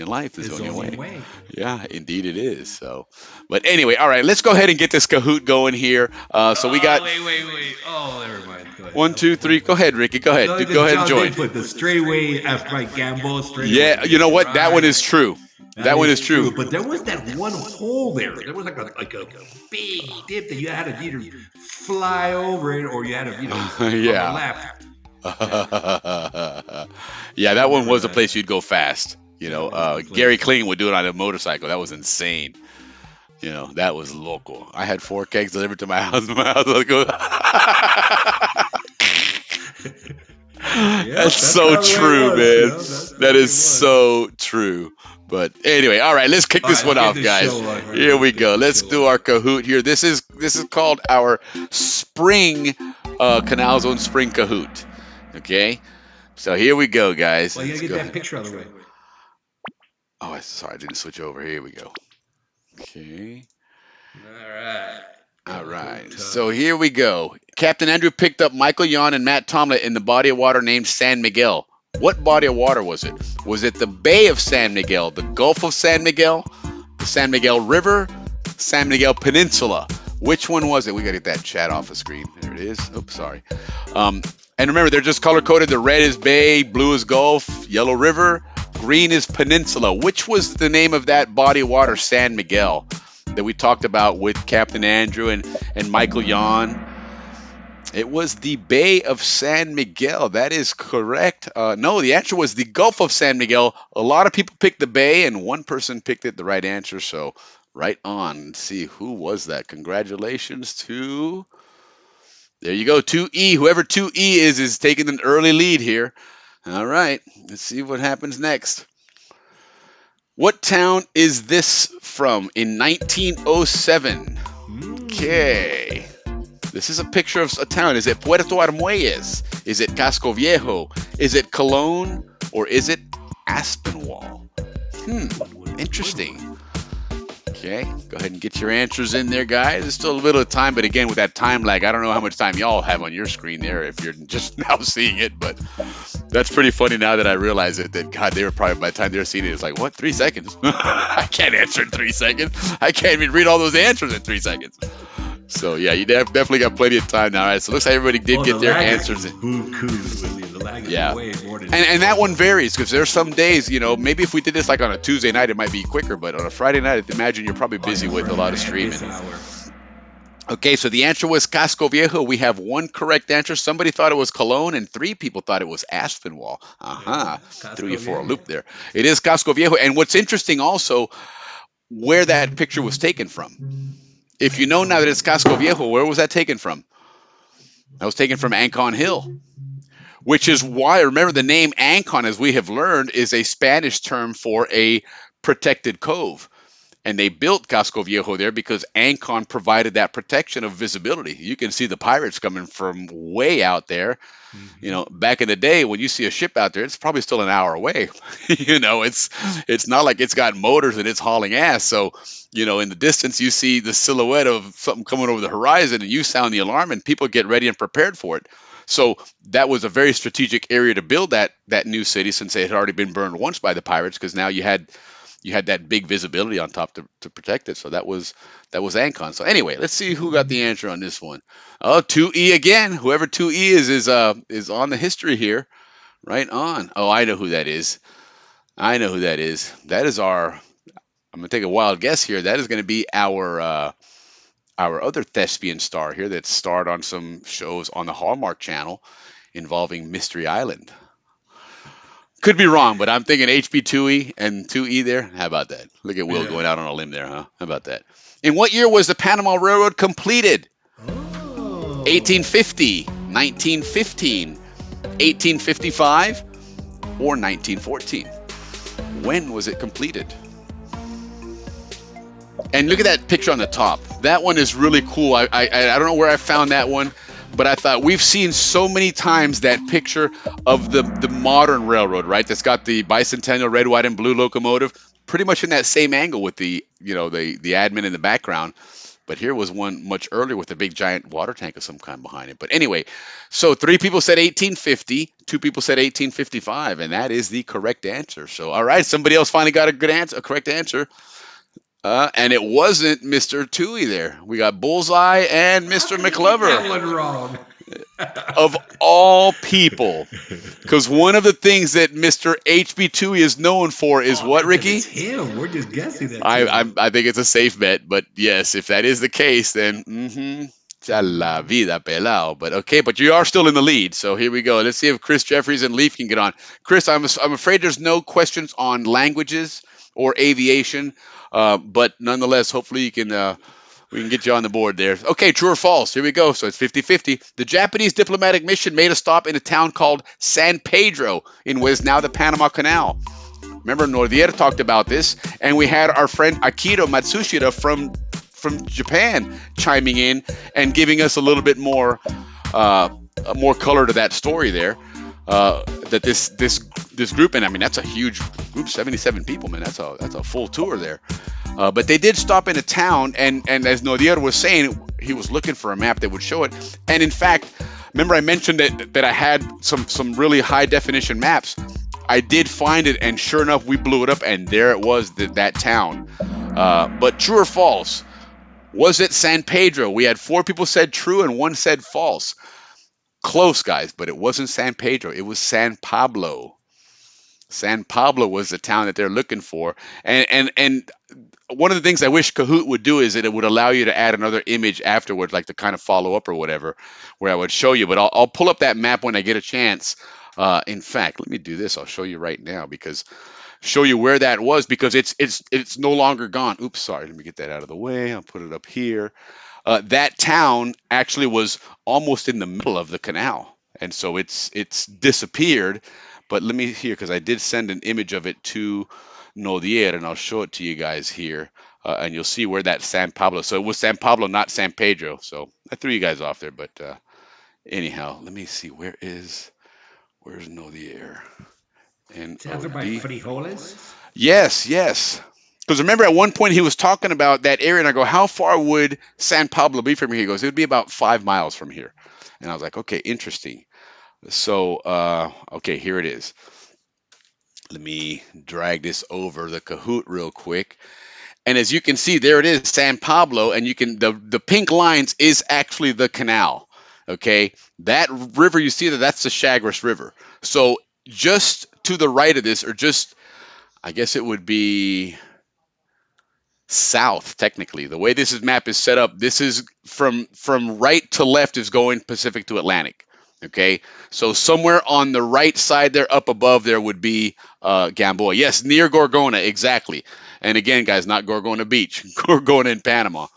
life, the Zonian way. Yeah, indeed it is. So, but anyway, all right, let's go ahead and get this Kahoot going here. So we got. Wait. Oh, never mind. Go ahead. 1, 2, 3. Go ahead, Ricky. Go ahead. Go ahead and join. Put the straightaway right gamble. Yeah, you know what? That one is true. That one is true. But there was that one hole there. There was like a big dip that you had to either fly over it or you had to, yeah. left. Yeah, that one was a place you'd go fast. Gary Kling would do it on a motorcycle. That was insane. That was local. I had 4 kegs delivered to my house. That's so true, man. That is so true. But anyway, all right, let's kick this one off, guys. Here we go. Let's do our Kahoot here. This is called our spring Canal Zone Spring Kahoot. Okay, so here we go, guys. Well, you gotta get that picture out of the way. Oh, sorry, I didn't switch over. Here we go. Okay. All right. So here we go. Captain Andrew picked up Michael Yon and Matt Tomlin in the body of water named San Miguel. What body of water was it? Was it the Bay of San Miguel, the Gulf of San Miguel, the San Miguel River, San Miguel Peninsula? Which one was it? We got to get that chat off the screen. There it is. Oops, sorry. And remember, they're just color-coded. The red is Bay, blue is Gulf, yellow River, green is Peninsula. Which was the name of that body of water, San Miguel, that we talked about with Captain Andrew and Michael Yon? It was the Bay of San Miguel. That is correct. No, the answer was the Gulf of San Miguel. A lot of people picked the Bay, and one person picked it the right answer. So right on. Let's see, who was that? Congratulations to... There you go, 2E. Whoever 2E is taking an early lead here. All right, let's see what happens next. What town is this from in 1907? Okay. This is a picture of a town. Is it Puerto Armuelles? Is it Casco Viejo? Is it Cologne? Or is it Aspinwall? Interesting. Okay, go ahead and get your answers in there, guys. There's still a little time, but again, with that time lag, I don't know how much time y'all have on your screen there if you're just now seeing it, but That's pretty funny now that I realize it. That God, they were probably by the time they were seeing it, it's like, what? 3 seconds? I can't answer in 3 seconds. I can't even read all those answers in 3 seconds. So yeah, you definitely got plenty of time now. All right, so it looks like everybody did get their answers in. The lag is Yeah. way more than And that one varies because there's some days, maybe if we did this like on a Tuesday night, it might be quicker, but on a Friday night, I'd imagine you're probably busy with a lot of streaming. Okay, so the answer was Casco Viejo. We have one correct answer. Somebody thought it was Cologne, and 3 people thought it was Aspinwall. Threw you for a loop there. It is Casco Viejo. And what's interesting also, where that picture was taken from. If you know now that it's Casco Viejo, where was that taken from? That was taken from Ancon Hill, which is why, remember, the name Ancon, as we have learned, is a Spanish term for a protected cove. And they built Casco Viejo there because Ancon provided that protection of visibility. You can see the pirates coming from way out there. Back in the day, when you see a ship out there, it's probably still an hour away. It's not like it's got motors and it's hauling ass. So, in the distance, you see the silhouette of something coming over the horizon, and you sound the alarm, and people get ready and prepared for it. So that was a very strategic area to build that new city, since it had already been burned once by the pirates, because now you had that big visibility on top to protect it. So that was Ancon. So anyway, let's see who got the answer on this one. Oh, 2E again. Whoever 2E is on the history here. Right on. Oh, I know who that is. That is our, I'm going to take a wild guess here. That is going to be our other thespian star here that starred on some shows on the Hallmark Channel involving Mystery Island. Could be wrong, but I'm thinking HB2E and 2E there. How about that? Look at Will going out on a limb there, huh? How about that? In what year was the Panama Railroad completed? 1850, 1915, 1855, or 1914? When was it completed? And look at that picture on the top. That one is really cool. I don't know where I found that one, but I thought we've seen so many times that picture of the modern railroad, right? That's got the bicentennial red, white, and blue locomotive, pretty much in that same angle with the admin in the background. But here was one much earlier with a big giant water tank of some kind behind it. But anyway, so 3 people said 1850, 2 people said 1855, and that is the correct answer. So all right, somebody else finally got a correct answer. And it wasn't Mr. Toohey there. We got Bullseye and Mr. McLover. That one wrong. Of all people. Because one of the things that Mr. HB Toohey is known for is what, Ricky? It's him. We're just guessing that. I think it's a safe bet. But yes, if that is the case, then ya la vida pelao. But okay, but you are still in the lead. So here we go. Let's see if Chris Jeffries and Leaf can get on. Chris, I'm afraid there's no questions on languages or aviation. But nonetheless, hopefully we can get you on the board there. Okay, true or false? Here we go. So it's 50-50. The Japanese diplomatic mission made a stop in a town called San Pedro in what is now the Panama Canal. Remember, Nordier talked about this, and we had our friend Akito Matsushita from Japan chiming in and giving us a little bit more color to that story there. That this group, and I mean that's a huge group, 77 people, man. That's a full tour there. But they did stop in a town, and as Nodier was saying, he was looking for a map that would show it. And in fact, remember I mentioned that I had some really high definition maps. I did find it, and sure enough, we blew it up, and there it was, that town. But true or false? Was it San Pedro? We had 4 people said true and 1 said false. Close, guys, but it wasn't San Pedro. It was San Pablo. San Pablo was the town that they're looking for. And one of the things I wish Kahoot would do is that it would allow you to add another image afterwards, like to kind of follow up or whatever, where I would show you. But I'll pull up that map when I get a chance. In fact, let me do this. I'll show you right now show you where that was, because it's no longer gone. Oops, sorry. Let me get that out of the way. I'll put it up here. That town actually was almost in the middle of the canal, and so it's disappeared. But let me here, because I did send an image of it to Nodier, and I'll show it to you guys here, and you'll see where that San Pablo. So it was San Pablo, not San Pedro. So I threw you guys off there, but anyhow, let me see where's Nodier. And Is that by frijoles? Yes. Because remember, at one point he was talking about that area, and I go, how far would San Pablo be from here? He goes, it would be about 5 miles from here. And I was like, okay, interesting. So, okay, here it is. Let me drag this over the Kahoot real quick. And as you can see, there it is, San Pablo, and you can the pink lines is actually the canal. Okay, that river you see that's the Chagres River. So just to the right of this, or just I guess it would be south technically. The way map is set up, this is from right to left is going Pacific to Atlantic. Okay, so somewhere on the right side there, up above there would be Gamboa. Yes, near Gorgona, exactly. And again, guys, not Gorgona Beach, Gorgona in Panama.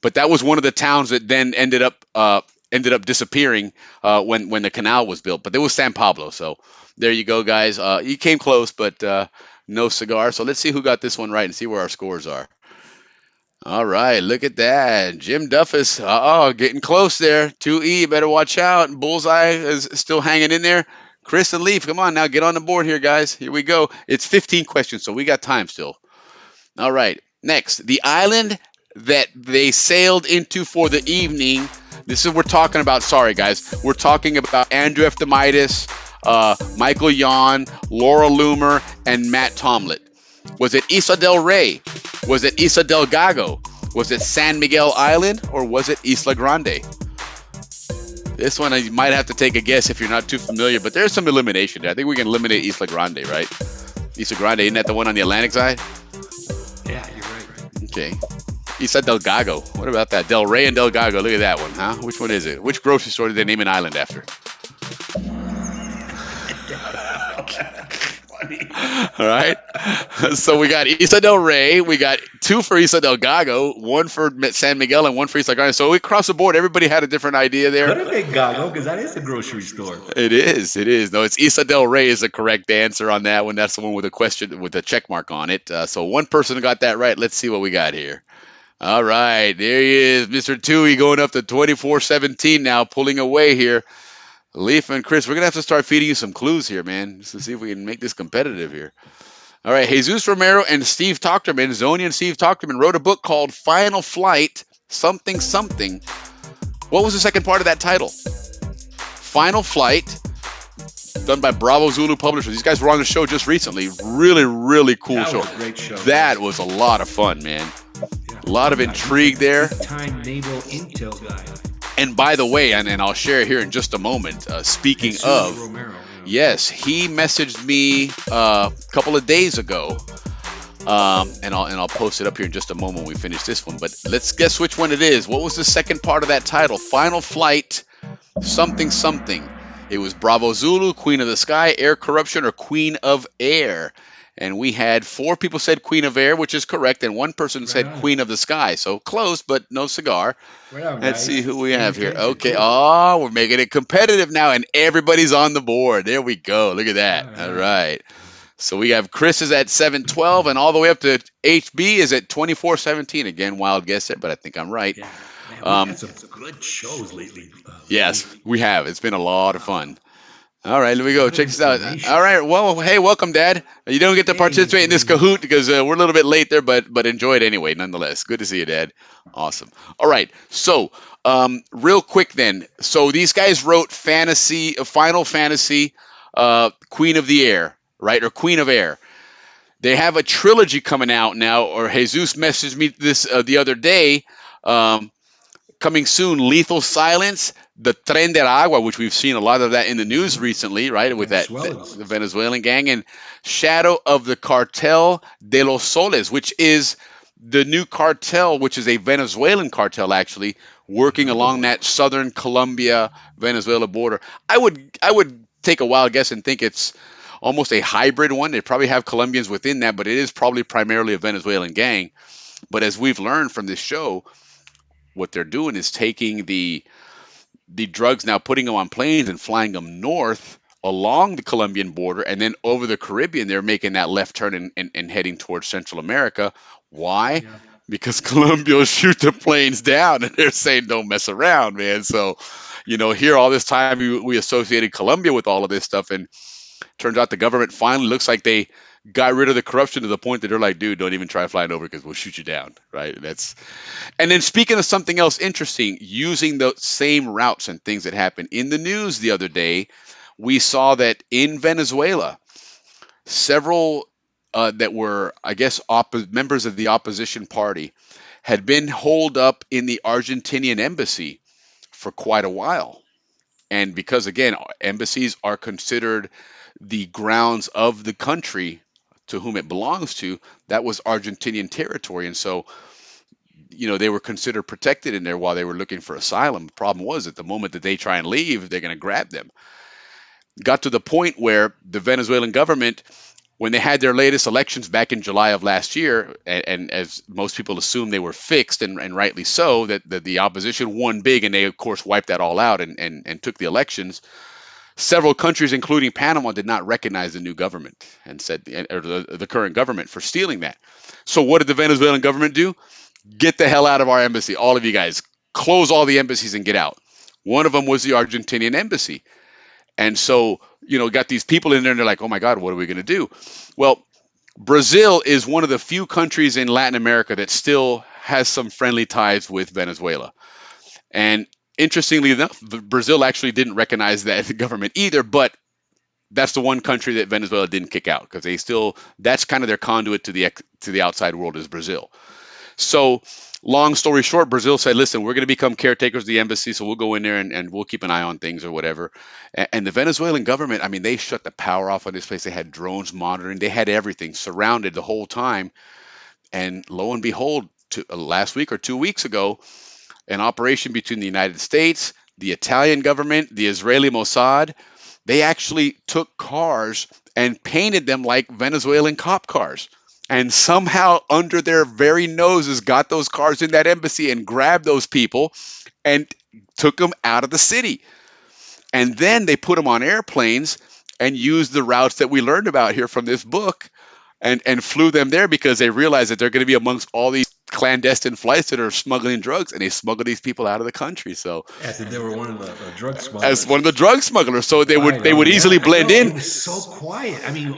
But that was one of the towns that then ended up disappearing when the canal was built. But it was San Pablo. So there you go, guys. You came close, but no cigar. So let's see who got this one right and see where our scores are. All right, look at that. Jim Duffus, getting close there. 2E, better watch out. Bullseye is still hanging in there. Chris and Leaf, come on now, get on the board here, guys. Here we go. It's 15 questions, so we got time still. All right, next, the island that they sailed into for the evening. This is we're talking about. Sorry, guys, we're talking about Andrew Eftimitis, Michael Yon, Laura Loomer, and Matt Tomlett. Was it Isla del Rey? Was it Isla del Gago? Was it San Miguel Island? Or was it Isla Grande? This one, you might have to take a guess if you're not too familiar, but there's some elimination there. I think we can eliminate Isla Grande, right? Isla Grande, isn't that the one on the Atlantic side? Yeah, you're right. Okay. Isla del Gago. What about that? Del Rey and Del Gago. Look at that one, huh? Which one is it? Which grocery store did they name an island after? All right. So we got Isla del Rey. We got 2 for Isla del Gago, 1 for San Miguel, and 1 for Isla Grande. So we crossed the board. Everybody had a different idea there. Could have been Gago because that is a grocery store. It is. It is. No, it's Isla del Rey is the correct answer on that one. That's the one with a question with a check mark on it. So one person got that right. Let's see what we got here. All right. There he is, Mr. Tui, going up to 24-17 now, pulling away here. Leaf and Chris, we're going to have to start feeding you some clues here, man, just to see if we can make this competitive here. All right, Jesus Romero and Steve Tochterman, Zonian Steve Tochterman, wrote a book called Final Flight, something, something. What was the second part of that title? Final Flight, done by Bravo Zulu Publishers. These guys were on the show just recently. Really, really cool That show. was a great show. That was a lot of fun, man. Yeah. A lot of intrigue there. Time naval intel guy. And by the way, and I'll share here in just a moment, speaking Jesus of, Romero, yes, he messaged me a couple of days ago, and I'll post it up here in just a moment when we finish this one. But let's guess which one it is. What was the second part of that title? Final Flight, something, something. It was Bravo Zulu, Queen of the Sky, Air Corruption, or Queen of Air. And we had 4 people said Queen of Air, which is correct, and 1 person said Queen of the Sky. So close, but no cigar. Let's see who we have here. Okay. Oh, we're making it competitive now, and everybody's on the board. There we go. Look at that. All right. So we have Chris is at 7-12, and all the way up to HB is at 24-17. Again, wild guess there, but I think I'm right. Yeah. Man, we've had some good shows lately. Yes, we have. It's been a lot of fun. All right, here we go. Check this out. All right. Well, hey, welcome, Dad. You don't get to participate in this Kahoot because we're a little bit late there, but enjoy it anyway, nonetheless. Good to see you, Dad. Awesome. All right. So, real quick then. So these guys wrote Final Fantasy, Queen of the Air, right, or Queen of Air. They have a trilogy coming out now, or Jesus messaged me this the other day. Coming soon, Lethal Silence, the Tren de Agua, which we've seen a lot of that in the news recently, right, with the Venezuelan gang, and Shadow of the Cartel de los Soles, which is the new cartel, which is a Venezuelan cartel, actually, working along that southern Colombia-Venezuela border. I would take a wild guess and think it's almost a hybrid one. They probably have Colombians within that, but it is probably primarily a Venezuelan gang. But as we've learned from this show, what they're doing is taking the drugs now, putting them on planes and flying them north along the Colombian border, and then over the Caribbean, they're making that left turn and heading towards Central America. Why? Yeah. Because Colombia will shoot the planes down, and they're saying, don't mess around, man. So, here all this time we associated Colombia with all of this stuff, and turns out the government finally looks like they got rid of the corruption to the point that they're like, dude, don't even try flying over because we'll shoot you down, right? And then speaking of something else interesting, using the same routes and things that happened in the news the other day, we saw that in Venezuela, several that were, I guess, members of the opposition party had been holed up in the Argentinian embassy for quite a while. And because, again, embassies are considered the grounds of the country to whom it belongs to, that was Argentinian territory. And so, they were considered protected in there while they were looking for asylum. The problem was at the moment that they try and leave, they're going to grab them. Got to the point where the Venezuelan government, when they had their latest elections back in July of last year, and as most people assumed they were fixed, and rightly so, that the opposition won big, and they, of course, wiped that all out and took the elections. Several countries, including Panama, did not recognize the new government and said, or the current government, for stealing that. So what did the Venezuelan government do? Get the hell out of our embassy, all of you guys. Close all the embassies and get out. One of them was the Argentinian embassy. And so, got these people in there and they're like, oh my God, what are we going to do? Well, Brazil is one of the few countries in Latin America that still has some friendly ties with Venezuela. And interestingly enough, Brazil actually didn't recognize that the government either, but that's the one country that Venezuela didn't kick out because that's kind of their conduit to the outside world is Brazil. So long story short, Brazil said, listen, we're going to become caretakers of the embassy, so we'll go in there and we'll keep an eye on things or whatever. And the Venezuelan government, I mean, they shut the power off on this place. They had drones monitoring. They had everything surrounded the whole time. And lo and behold, last week or 2 weeks ago, an operation between the United States, the Italian government, the Israeli Mossad, they actually took cars and painted them like Venezuelan cop cars. And somehow under their very noses got those cars in that embassy and grabbed those people and took them out of the city. And then they put them on airplanes and used the routes that we learned about here from this book and flew them there because they realized that they're going to be amongst all these clandestine flights that are smuggling drugs, and they smuggle these people out of the country. So as if they were one of the drug smugglers. As one of the drug smugglers, so they would easily blend in. It was so quiet. I mean,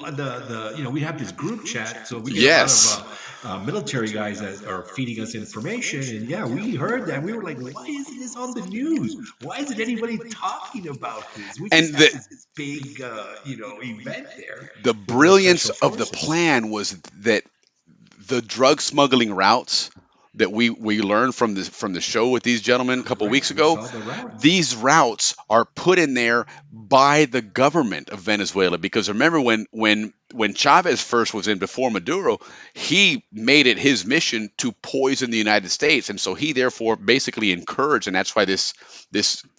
we have this group chat, so we get a lot of military guys that are feeding us information, and we heard that. We were like, why isn't this on the news? Why isn't anybody talking about this? We just had this big, event there. The brilliance of the plan was that the drug smuggling routes that we learned from the show with these gentlemen a couple weeks ago, these routes are put in there by the government of Venezuela. Because remember when Chavez first was in before Maduro, he made it his mission to poison the United States, and so he therefore basically encouraged, and that's why this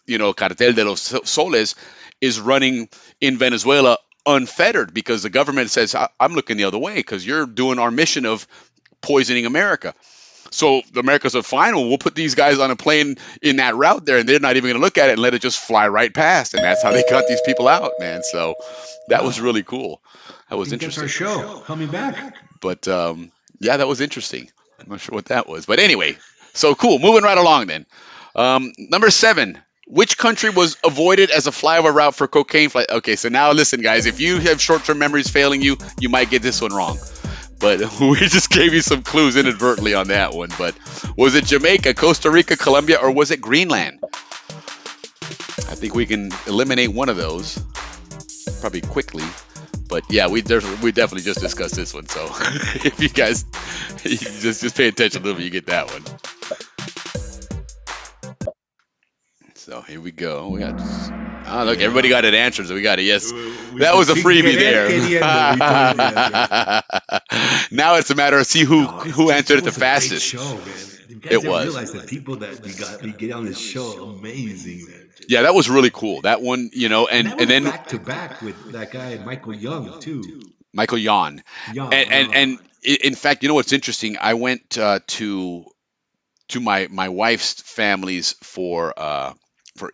Cartel de los Soles is running in Venezuela unfettered, because the government says, I'm looking the other way because you're doing our mission of poisoning America. So the Americans said, fine, we'll put these guys on a plane in that route there, and they're not even going to look at it and let it just fly right past. And that's how they got these people out, man. So that was really cool. That was interesting. That's our show coming back. But that was interesting. I'm not sure what that was. But anyway, so cool. Moving right along then. Number 7. Which country was avoided as a flyover route for cocaine flight? Okay, so now listen, guys. If you have short-term memories failing you, you might get this one wrong. But we just gave you some clues inadvertently on that one. But was it Jamaica, Costa Rica, Colombia, or was it Greenland? I think we can eliminate one of those probably quickly. But yeah, we definitely just discussed this one. So if you guys just pay attention a little bit, you get that one. So here we go. We got. Oh, look, everybody got an answer, so we got a yes. That was a freebie there. Now it's a matter of see who answered it the fastest. Show, man. You guys it was. Realize the people that we get on this show, amazing, man. Yeah, that was really cool. That one, and then back to back with that guy Michael Young too. Michael Young. And in fact, what's interesting? I went to my wife's family's for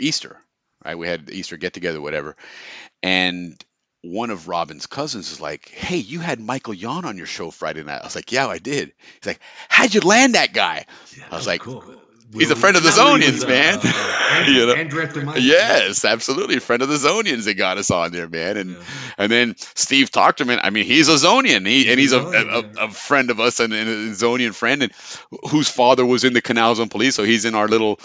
Easter. Right, we had the Easter get together, whatever, and one of Robin's cousins is like, "Hey, you had Michael Young on your show Friday night." I was like, "Yeah, I did." He's like, "How'd you land that guy?" Yeah, I was like, cool. "He's a friend of the Zonians, man." Andrew Yes, absolutely, friend of the Zonians that got us on there, man. And then Steve Tochterman, I mean, he's a Zonian. He's a friend of us and a Zonian friend, and whose father was in the Canal Zone Police, so he's in our little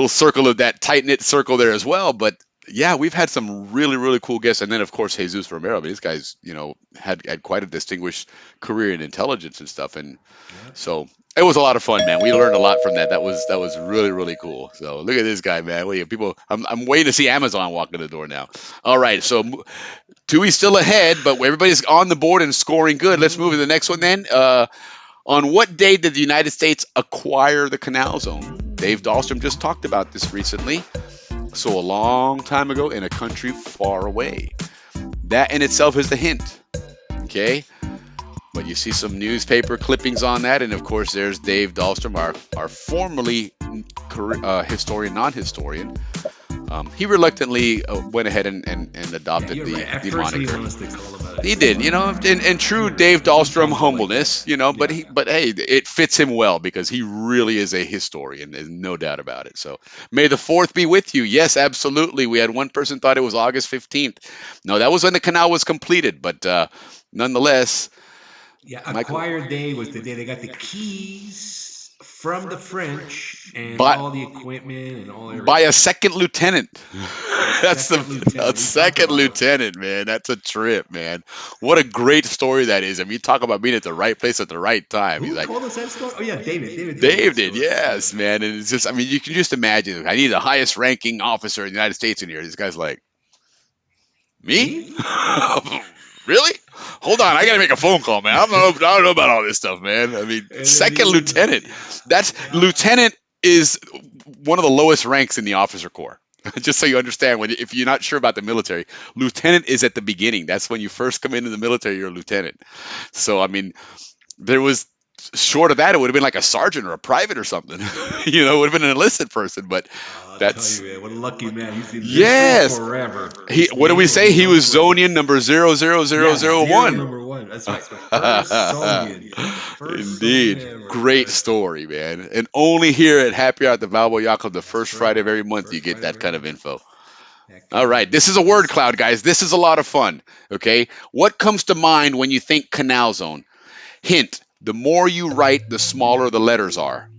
circle of that tight-knit circle there as well. But yeah, we've had some really, really cool guests, and then of course Jesus Romero. I mean, these guys, had quite a distinguished career in intelligence and stuff, and so it was a lot of fun, man. We learned a lot from that. That was really, really cool. So look at this guy, man. People, I'm waiting to see Amazon walk in the door now. All right, so Tui's still ahead, but everybody's on the board and scoring good. Let's move to the next one then. On what day did the United States acquire the Canal Zone? Dave Dahlstrom just talked about this recently. So a long time ago in a country far away. That in itself is the hint. Okay? But you see some newspaper clippings on that, and of course there's Dave Dahlstrom, our formerly historian, non-historian. He reluctantly went ahead and adopted the moniker. He did, in true Dave Dahlstrom humbleness, but hey, it fits him well because he really is a historian. There's no doubt about it. So may the 4th be with you. Yes, absolutely. We had one person thought it was August 15th. No, that was when the canal was completed, but nonetheless. Yeah, acquired day was the day they got the keys from the French and all the equipment and all everything. By a second lieutenant. That's a second lieutenant, man. That's a trip, man. What a great story that is. I mean, you talk about being at the right place at the right time. Who told us that story? Oh, yeah, David. Dave did, yes, man. And it's just, I mean, you can just imagine. I need the highest ranking officer in the United States in here. This guy's like, me? Really? Hold on, I gotta make a phone call, man. I don't know about all this stuff, man. I mean, second lieutenant. Lieutenant is one of the lowest ranks in the officer corps. Just so you understand, if you're not sure about the military, lieutenant is at the beginning. That's when you first come into the military. You're a lieutenant. So I mean, there was. Short of that, it would have been like a sergeant or a private or something. It would have been an enlisted person, but that's... Man, what a lucky man. He's in forever. What do we say? He was Zonian number 00001. Number 1. That's right. The first Zonian. Indeed. Great story, man. And only here at Happy Hour at the Balboa Yacht Club, the first Friday of every month, you get that kind of info. All right. This is a word cloud, guys. This is a lot of fun. Okay. What comes to mind when you think Canal Zone? Hint. The more you write, the smaller the letters are.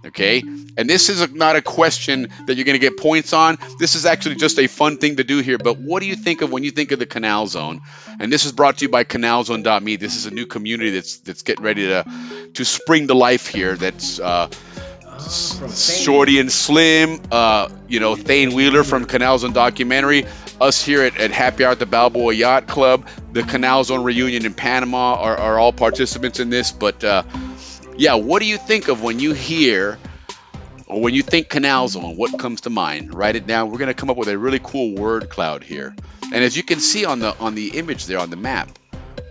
Okay? And this is not a question that you're going to get points on. This is actually just a fun thing to do here. But what do you think of when you think of the Canal Zone? And this is brought to you by CanalZone.me. This is a new community that's getting ready to spring to life here. That's Shorty and Slim, Thane Wheeler from Canal Zone Documentary, us here at Happy Hour at the Balboa Yacht Club, the Canal Zone reunion in Panama are all participants in this. But what do you think of when you hear or when you think Canal Zone? What comes to mind? Write it down. We're going to come up with a really cool word cloud here. And as you can see on the image there on the map,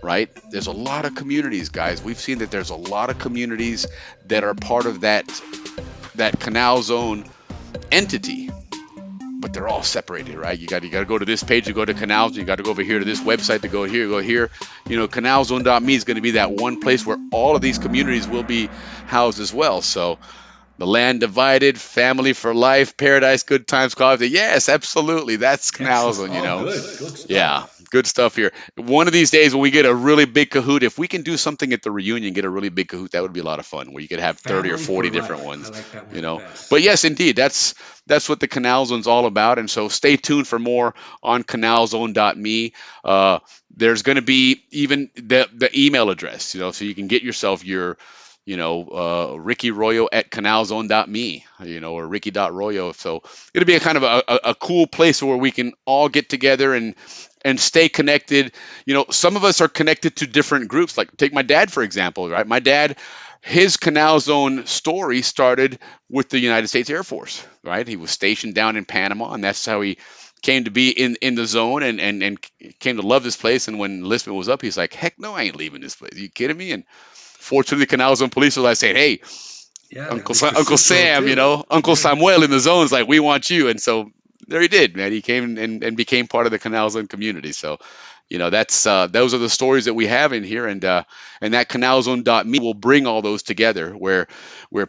right? There's a lot of communities, guys. We've seen that there's a lot of communities that are part of that Canal Zone entity, but they're all separated, right? You got to go to this page to go to Canal Zone. You got to go over here to this website to go here, go here. CanalZone.me is going to be that one place where all of these communities will be housed as well. So the land divided, family for life, paradise, good times, coffee. Yes, absolutely. That's Canal Zone, Good stuff. Yeah. Good stuff here. One of these days when we get a really big cahoot, if we can do something at the reunion, get a really big cahoot, that would be a lot of fun where you could have 30 or 40 different ones, I like that one But yes, indeed, that's what the Canal Zone's all about. And so stay tuned for more on CanalZone.me. There's going to be even the email address, so you can get yourself your, Ricky Royo at CanalZone.me, or Ricky.Royo. So it'll be a kind of a cool place where we can all get together and stay connected. Some of us are connected to different groups. Like take my dad, for example, right? My dad, his Canal Zone story started with the United States Air Force, right? He was stationed down in Panama, and that's how he came to be in the zone and came to love this place. And when enlistment was up, he's like, heck no, I ain't leaving this place. Are you kidding me? And fortunately, Canal Zone police was like saying, hey, Uncle Sam, Uncle Samuel in the zone is like, we want you. And so there he did, man. He came and became part of the Canal Zone community. So, that's those are the stories that we have in here, and that CanalZone.me will bring all those together, where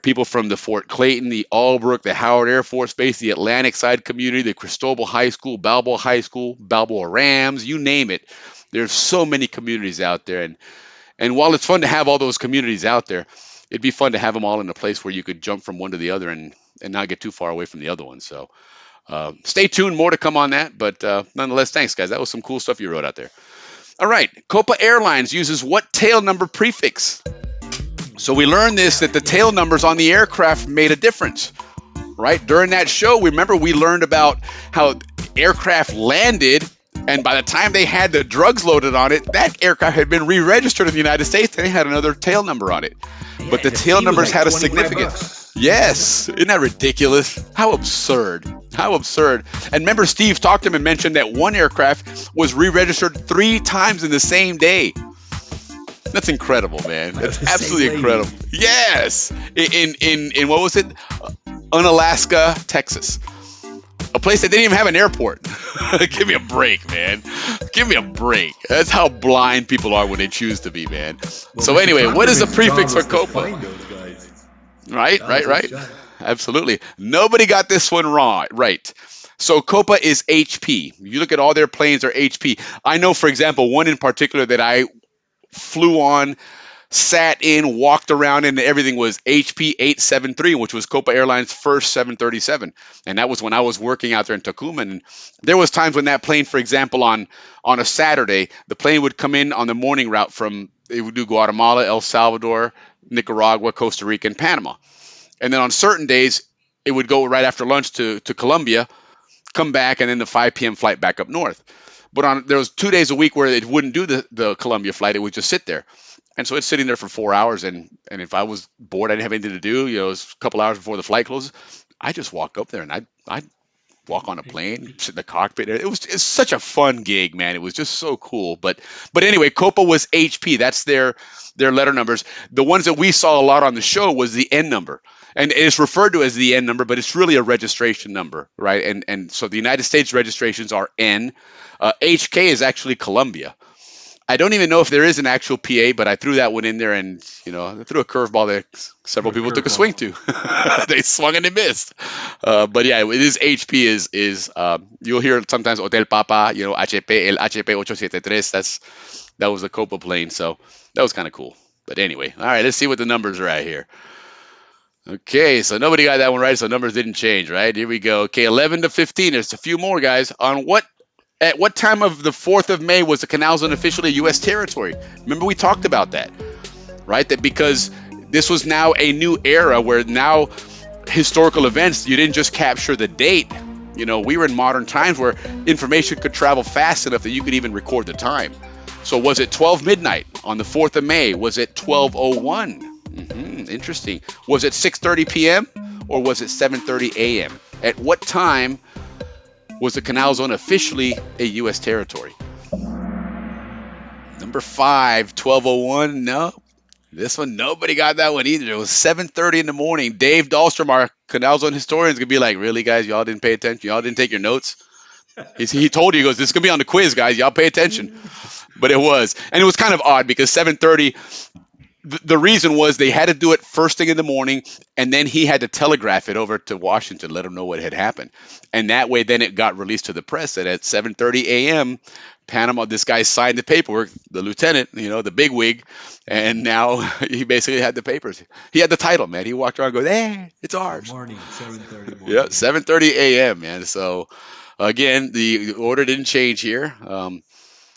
people from the Fort Clayton, the Albrook, the Howard Air Force Base, the Atlantic Side community, the Cristobal High School, Balboa Rams, you name it. There's so many communities out there, and while it's fun to have all those communities out there, it'd be fun to have them all in a place where you could jump from one to the other and not get too far away from the other one. So. Stay tuned, more to come on that. But nonetheless, thanks, guys. That was some cool stuff you wrote out there. All right, Copa Airlines uses what tail number prefix? So we learned this, that the tail numbers on the aircraft made a difference, right? During that show, remember we learned about how aircraft landed, and by the time they had the drugs loaded on it, that aircraft had been re-registered in the United States, and they had another tail number on it. But the tail numbers had a significance. Yes, isn't that ridiculous? How absurd. How absurd. And remember, Steve talked to him and mentioned that one aircraft was re-registered 3 times in the same day. That's incredible, man. That's absolutely incredible. Yes. In what was it? Unalaska, Texas. A place that didn't even have an airport. Give me a break, man. Give me a break. That's how blind people are when they choose to be, man. Well, so anyway, what is the prefix for Copa? Find those guys. Right. Absolutely. Nobody got this one wrong. Right. So Copa is HP. You look at all their planes are HP. I know, for example, one in particular that I flew on, sat in, walked around in, and everything was HP 873, which was Copa Airlines' first 737. And that was when I was working out there in Tucumán. And there was times when that plane, for example, on a Saturday, the plane would come in on the morning route from, it would do Guatemala, El Salvador, Nicaragua, Costa Rica, and Panama. And then on certain days, it would go right after lunch to Colombia, come back, and then the 5 p.m. flight back up north. But there was 2 days a week where it wouldn't do the Colombia flight. It would just sit there. And so it's sitting there for 4 hours. And if I was bored, I didn't have anything to do, it was a couple hours before the flight closes, I just walk up there and I'd walk on a plane, sit in the cockpit. It's such a fun gig, man. It was just so cool. But anyway, Copa was HP. That's their letter numbers. The ones that we saw a lot on the show was the N number. And it's referred to as the N number, but it's really a registration number, right? And so the United States registrations are N. HK is actually Colombia. I don't even know if there is an actual PA, but I threw that one in there, and I threw a curveball that several people took a swing to. They swung and they missed. But yeah, it is HP. Is you'll hear sometimes Hotel Papa, HP, el HP 873. That was the Copa plane, so that was kind of cool. But anyway, all right, let's see what the numbers are at here. Okay, so nobody got that one right, so numbers didn't change, right? Here we go. Okay, 11 to 15. There's a few more, guys. At what time of the 4th of May was the Canal Zone officially U.S. territory? Remember we talked about that, right? That because this was now a new era where now historical events, you didn't just capture the date. We were in modern times where information could travel fast enough that you could even record the time. So was it 12 midnight on the 4th of May? Was it 12:01? Interesting. Was it 6:30 p.m. or was it 7:30 a.m.? At what time was the Canal Zone officially a U.S. territory? Number 5, 12:01. No, this one, nobody got that one either. It was 7:30 in the morning. Dave Dahlstrom, our Canal Zone historian, is going to be like, really, guys? Y'all didn't pay attention? Y'all didn't take your notes? He told you, he goes, this is going to be on the quiz, guys. Y'all pay attention. But it was. And it was kind of odd because 7:30, the reason was they had to do it first thing in the morning, and then he had to telegraph it over to Washington, let them know what had happened. And that way, then it got released to the press that at 7:30 a.m., Panama, this guy signed the paperwork, the lieutenant, the big wig, and now he basically had the papers. He had the title, man. He walked around and goes, hey, it's ours. Morning, 7:30 morning. Yeah, 7:30 a.m., man. So, again, the order didn't change here.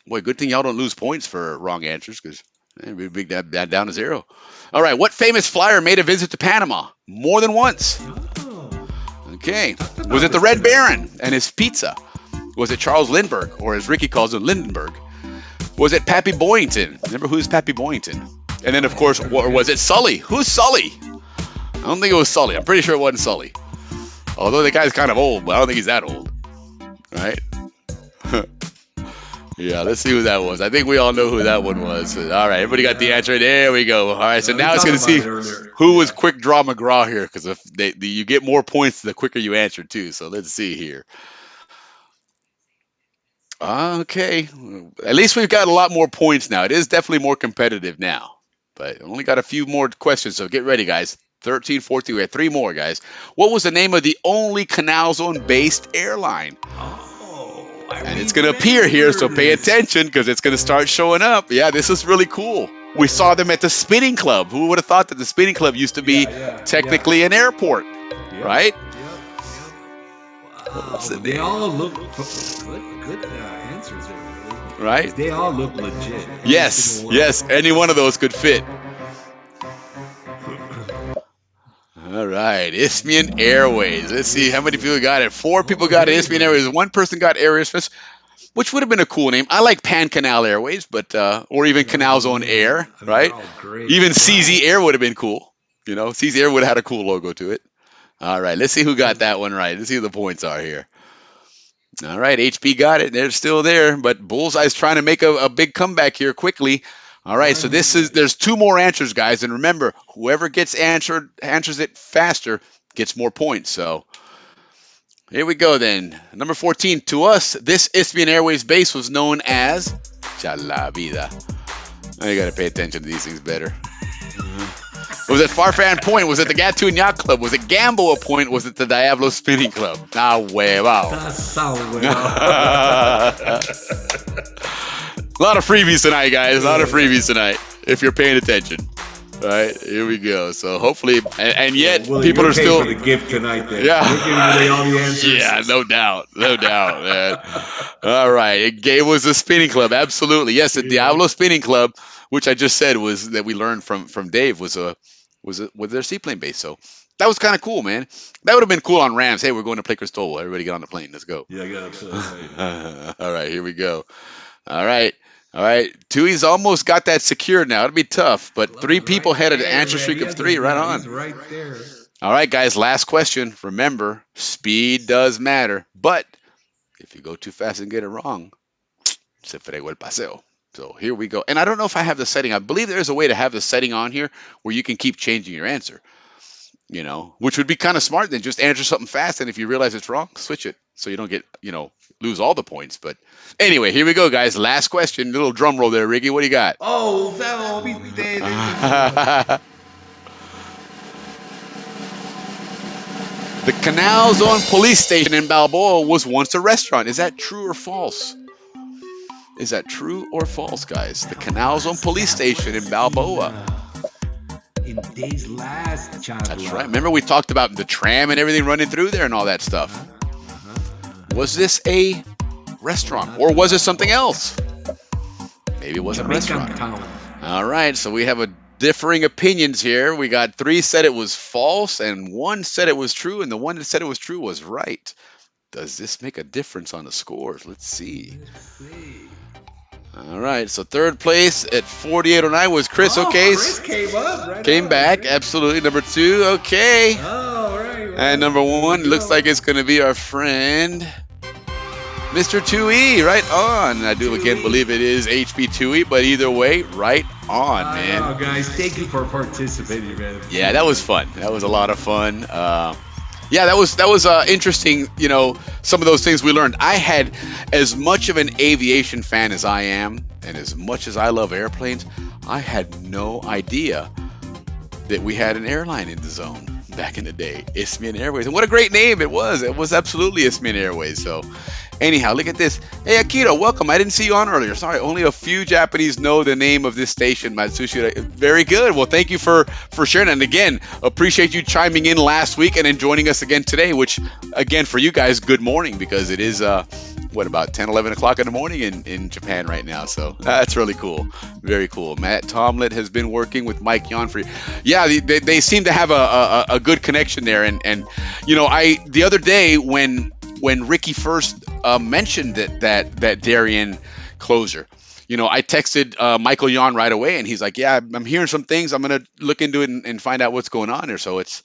Boy, good thing y'all don't lose points for wrong answers, because we big that down to 0. All right, what famous flyer made a visit to Panama more than once? Okay, was it the Red Baron and his pizza? Was it Charles Lindbergh, or as Ricky calls him, Lindenberg? Was it Pappy Boyington? Remember, who's Pappy Boyington? And then, of course, was it Sully? Who's Sully? I don't think it was Sully. I'm pretty sure it wasn't Sully. Although the guy's kind of old, but I don't think he's that old. Right? Yeah, let's see who that was. I think we all know who that one was. All right, everybody got the answer. There we go. All right, so now it's going to see who was Quick Draw McGraw here, because you get more points the quicker you answer, too. So let's see here. Okay, at least we've got a lot more points now. It is definitely more competitive now, but only got a few more questions, so get ready, guys. 13, 14, we have 3 more, guys. What was the name of the only Canal Zone-based airline? And it's going to appear here, so pay attention because it's going to start showing up. Yeah, this is really cool. We saw them at the Spinning Club. Who would have thought that the Spinning Club used to be technically an airport, right? What's the They name? all look good answers there, really. Right? They all look legit. Every Yes, single one. yes. Any one of those could fit. All right, Isthmian Airways. Let's see how many people got it. 4 people got it. Isthmian Airways. 1 person got Air Isthmus, which would have been a cool name. I like Pan Canal Airways, but or even Canal Zone Air, I mean, right? they're all great. Even CZ Air would have been cool. You know, CZ Air would have had a cool logo to it. All right, let's see who got that one right. Let's see who the points are here. All right, HP got it. They're still there, but Bullseye's trying to make a big comeback here quickly. All right, so there's 2 more answers, guys, and remember, whoever answers it faster gets more points. So here we go then. Number 14. To us, this Isthmian Airways base was known as Chala Vida. Now you got to pay attention to these things better. Was it Farfan Point? Was it the Gatun Yacht Club? Was it Gamboa Point? Was it the Diablo Spinning Club? Ah, huevao. A lot of freebies tonight, guys. A lot of freebies tonight, if you're paying attention. All right, here we go. So hopefully, and yet Well, people you're are still. paying for the gift tonight, then. Yeah. You're giving away all the answers. Yeah, no doubt, man. All right, it was the Spinning Club, absolutely. Yes, the Diablo Spinning Club, which I just said was that we learned from Dave was their seaplane base. So that was kind of cool, man. That would have been cool on Rams. Hey, we're going to play Cristobal. Everybody get on the plane. Let's go. Yeah, I got it. All right, here we go. All right. Tui's almost got that secured now. It'll be tough, but 3 people had an answer streak of 3. Right on. He's right there. All right, guys, last question. Remember, speed does matter, but if you go too fast and get it wrong, se fregó el paseo. So here we go. And I don't know if I have the setting. I believe there's a way to have the setting on here where you can keep changing your answer, which would be kind of smart. Then just answer something fast, and if you realize it's wrong, switch it so you don't get, lose all the points. But anyway, here we go, guys. Last question. Little drum roll there, Ricky. What do you got? Oh, that'll be dead. The Canal Zone Police Station in Balboa was once a restaurant. Is that true or false? Is that true or false, guys? The Canal Zone Police Station in Balboa. In days last, Chagla. That's right. Remember we talked about the tram and everything running through there and all that stuff. Was this a restaurant or was it something else? Maybe it was a restaurant. All right, so we have a differing opinions here. We got 3 said it was false and 1 said it was true, and the one that said it was true was right. Does this make a difference on the scores? Let's see. All right, so 3rd place at 4809 was Chris. Okay, Chris came up. Right came on, back. right? Absolutely. Number 2. Okay. Oh, right. And number 1 looks like it's going to be our friend, Mr. 2E. Right on. I do again believe it is HP 2E, but either way, right on, man. Oh, guys, thank you for participating, man. Yeah, that was fun. That was a lot of fun. Yeah, that was interesting. Some of those things we learned. I had as much of an aviation fan as I am, and as much as I love airplanes, I had no idea that we had an airline in the zone back in the day, Isthmian Airways. And what a great name it was. It was absolutely Isthmian Airways. So anyhow, look at this. Hey, Akira, welcome. I didn't see you on earlier. Sorry, only a few Japanese know the name of this station, Matsushita. Very good. Well, thank you for sharing. And again, appreciate you chiming in last week and then joining us again today, which, again, for you guys, good morning, because it is, about 10, 11 o'clock in the morning in Japan right now. So that's really cool. Very cool. Matt Tomlin has been working with Mike Yon for, yeah, they seem to have a good connection there. And the other day when Ricky first mentioned that Darien closure, I texted Michael Yon right away, and he's like, yeah, I'm hearing some things. I'm going to look into it and find out what's going on there. So it's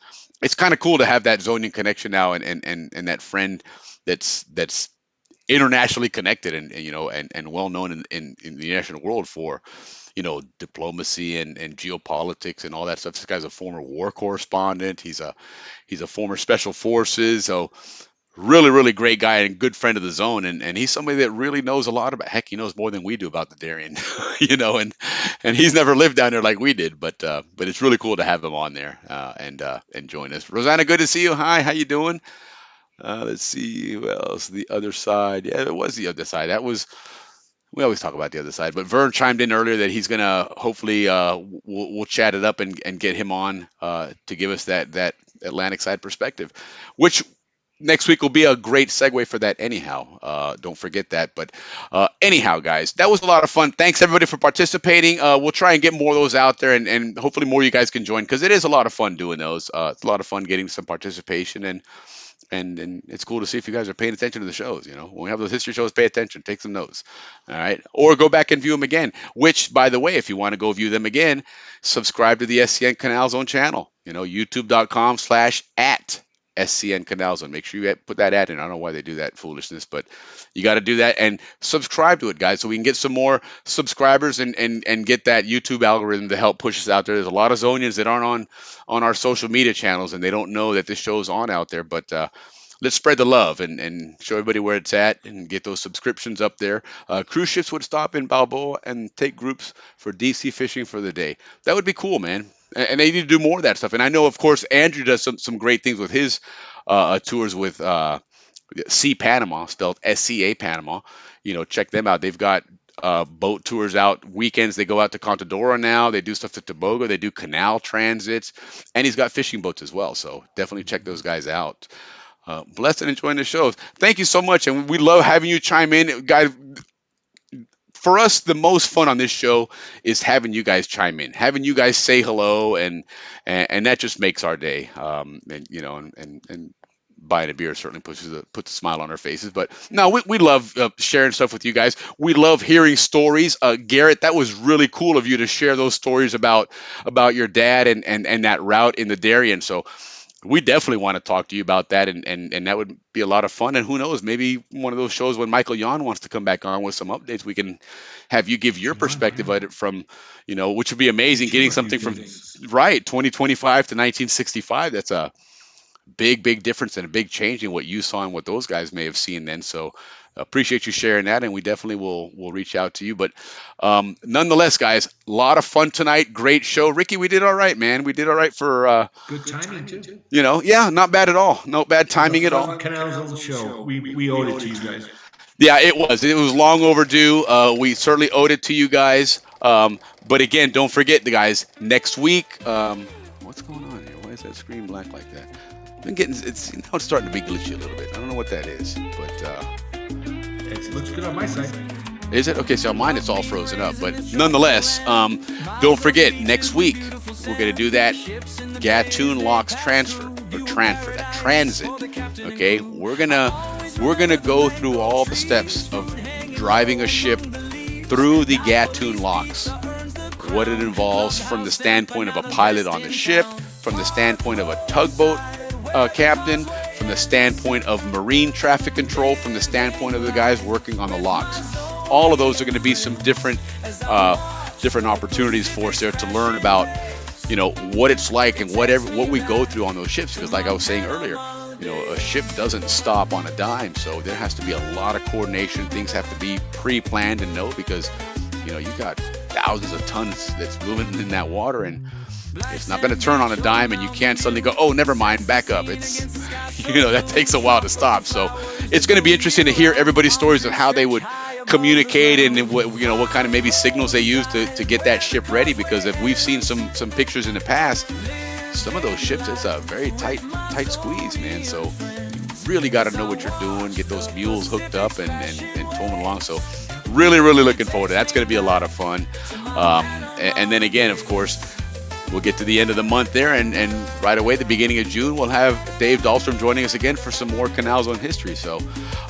kind of cool to have that Zonian connection now and that friend that's internationally connected and well known in the international world for diplomacy and geopolitics and all that stuff. This guy's a former war correspondent. He's a former special forces. So really, really great guy and good friend of the zone. And he's somebody that really knows a lot about, heck, he knows more than we do about the Darien, and he's never lived down there like we did, but it's really cool to have him on there and join us. Rosanna, good to see you. Hi, how you doing? Let's see who else. The other side. Yeah, it was the other side. We always talk about the other side, but Vern chimed in earlier that he's gonna hopefully we'll chat it up and get him on to give us that Atlantic side perspective, which next week will be a great segue for that anyhow. Don't forget that. But anyhow, guys, that was a lot of fun. Thanks, everybody, for participating. We'll try and get more of those out there, and hopefully more of you guys can join, because it is a lot of fun doing those. It's a lot of fun getting some participation, and it's cool to see if you guys are paying attention to the shows. When we have those history shows, pay attention, take some notes. All right. Or go back and view them again, which, by the way, if you want to go view them again, subscribe to the SCN Canal Zone channel, youtube.com/@ SCN Canal Zone. Make sure you put that ad in. I don't know why they do that foolishness, but you got to do that and subscribe to it, guys, so we can get some more subscribers and get that YouTube algorithm to help push us out there. There's a lot of Zonians that aren't on our social media channels, and they don't know that this show's on out there, but let's spread the love and show everybody where it's at and get those subscriptions up there. Cruise ships would stop in Balboa and take groups for DC fishing for the day. That would be cool, man. And they need to do more of that stuff. And I know, of course, Andrew does some great things with his tours with Sea Panama, spelled SCA Panama. Check them out. They've got boat tours out weekends. They go out to Contadora now. They do stuff to Tobago. They do canal transits. And he's got fishing boats as well. So definitely check those guys out. Blessed and enjoying the shows. Thank you so much. And we love having you chime in. Guys, for us, the most fun on this show is having you guys chime in, having you guys say hello, and that just makes our day. And buying a beer certainly puts a smile on our faces. But no, we love sharing stuff with you guys. We love hearing stories. Garrett, that was really cool of you to share those stories about your dad and that route in the Darien. So we definitely want to talk to you about that, and that would be a lot of fun. And who knows, maybe one of those shows when Michael Yon wants to come back on with some updates, we can have you give your perspective of it from, which would be amazing, getting something from 2025 to 1965. That's a big difference and a big change in what you saw and what those guys may have seen then. So appreciate you sharing that, and we definitely will reach out to you. But nonetheless, guys, a lot of fun tonight. Great show. Ricky, we did all right, man. We did all right for good timing too. Yeah, not bad at all. No bad timing at all. Canal's on the show. We owed it to you guys. Yeah, it was long overdue. We certainly owed it to you guys. But again, don't forget, the guys, next week. What's going on here? Why is that screen black like that? It's starting to be glitchy a little bit. I don't know what that is, but it looks good on my side. Is it? Okay, so on mine it's all frozen up. But nonetheless, don't forget, next week we're going to do that Gatun Locks transit. Okay, we're gonna go through all the steps of driving a ship through the Gatun Locks. What it involves from the standpoint of a pilot on the ship, from the standpoint of a tugboat captain, from the standpoint of marine traffic control, from the standpoint of the guys working on the locks. All of those are going to be some different opportunities for us there to learn about, what it's like and what we go through on those ships. Because like I was saying earlier, a ship doesn't stop on a dime, so there has to be a lot of coordination. Things have to be pre-planned and know, because you got thousands of tons that's moving in that water, and it's not going to turn on a dime, and you can't suddenly go, oh, never mind, back up. It's, that takes a while to stop. So it's going to be interesting to hear everybody's stories of how they would communicate and what kind of maybe signals they use to get that ship ready. Because if we've seen some pictures in the past, some of those ships, it's a very tight squeeze, man. So you really got to know what you're doing, get those mules hooked up and tow them along. So really looking forward to that. That's going to be a lot of fun. And then again, of course, we'll get to the end of the month there, and right away, the beginning of June, we'll have Dave Dahlstrom joining us again for some more Canal Zone history. So,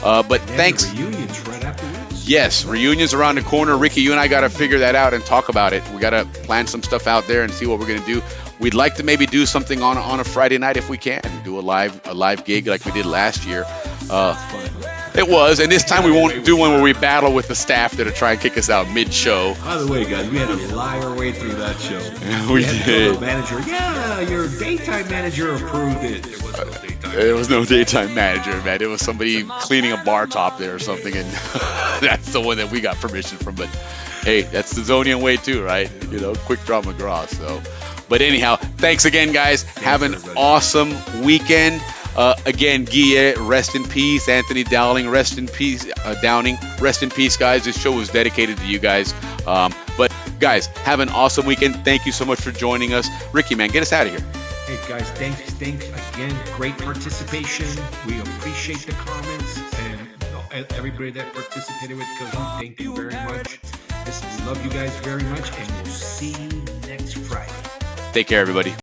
but thanks. Reunions right afterwards. Yes, reunions around the corner. Ricky, you and I got to figure that out and talk about it. We got to plan some stuff out there and see what we're going to do. We'd like to maybe do something on a Friday night if we can. Do a live gig like we did last year. It was, and this time we won't do one where we battle with the staff there to try and kick us out mid-show. By the way, guys, we had to lie our way through that show. We did. The manager, your daytime manager approved it. There was no daytime manager, man. It was somebody cleaning a bar top there or something, and that's the one that we got permission from. But hey, that's the Zonian way too, right? Quick draw McGraw. So, but anyhow, thanks again, guys. Have an awesome weekend. Again, Guille, rest in peace. Anthony Dowling, rest in peace. Downing, rest in peace, guys. This show was dedicated to you guys. But guys, have an awesome weekend. Thank you so much for joining us. Ricky, man, get us out of here. Hey guys, thanks again. Great participation. We appreciate the comments and everybody that participated with Cooking. Thank you very much. Listen, we love you guys very much, and we'll see you next Friday. Take care, everybody.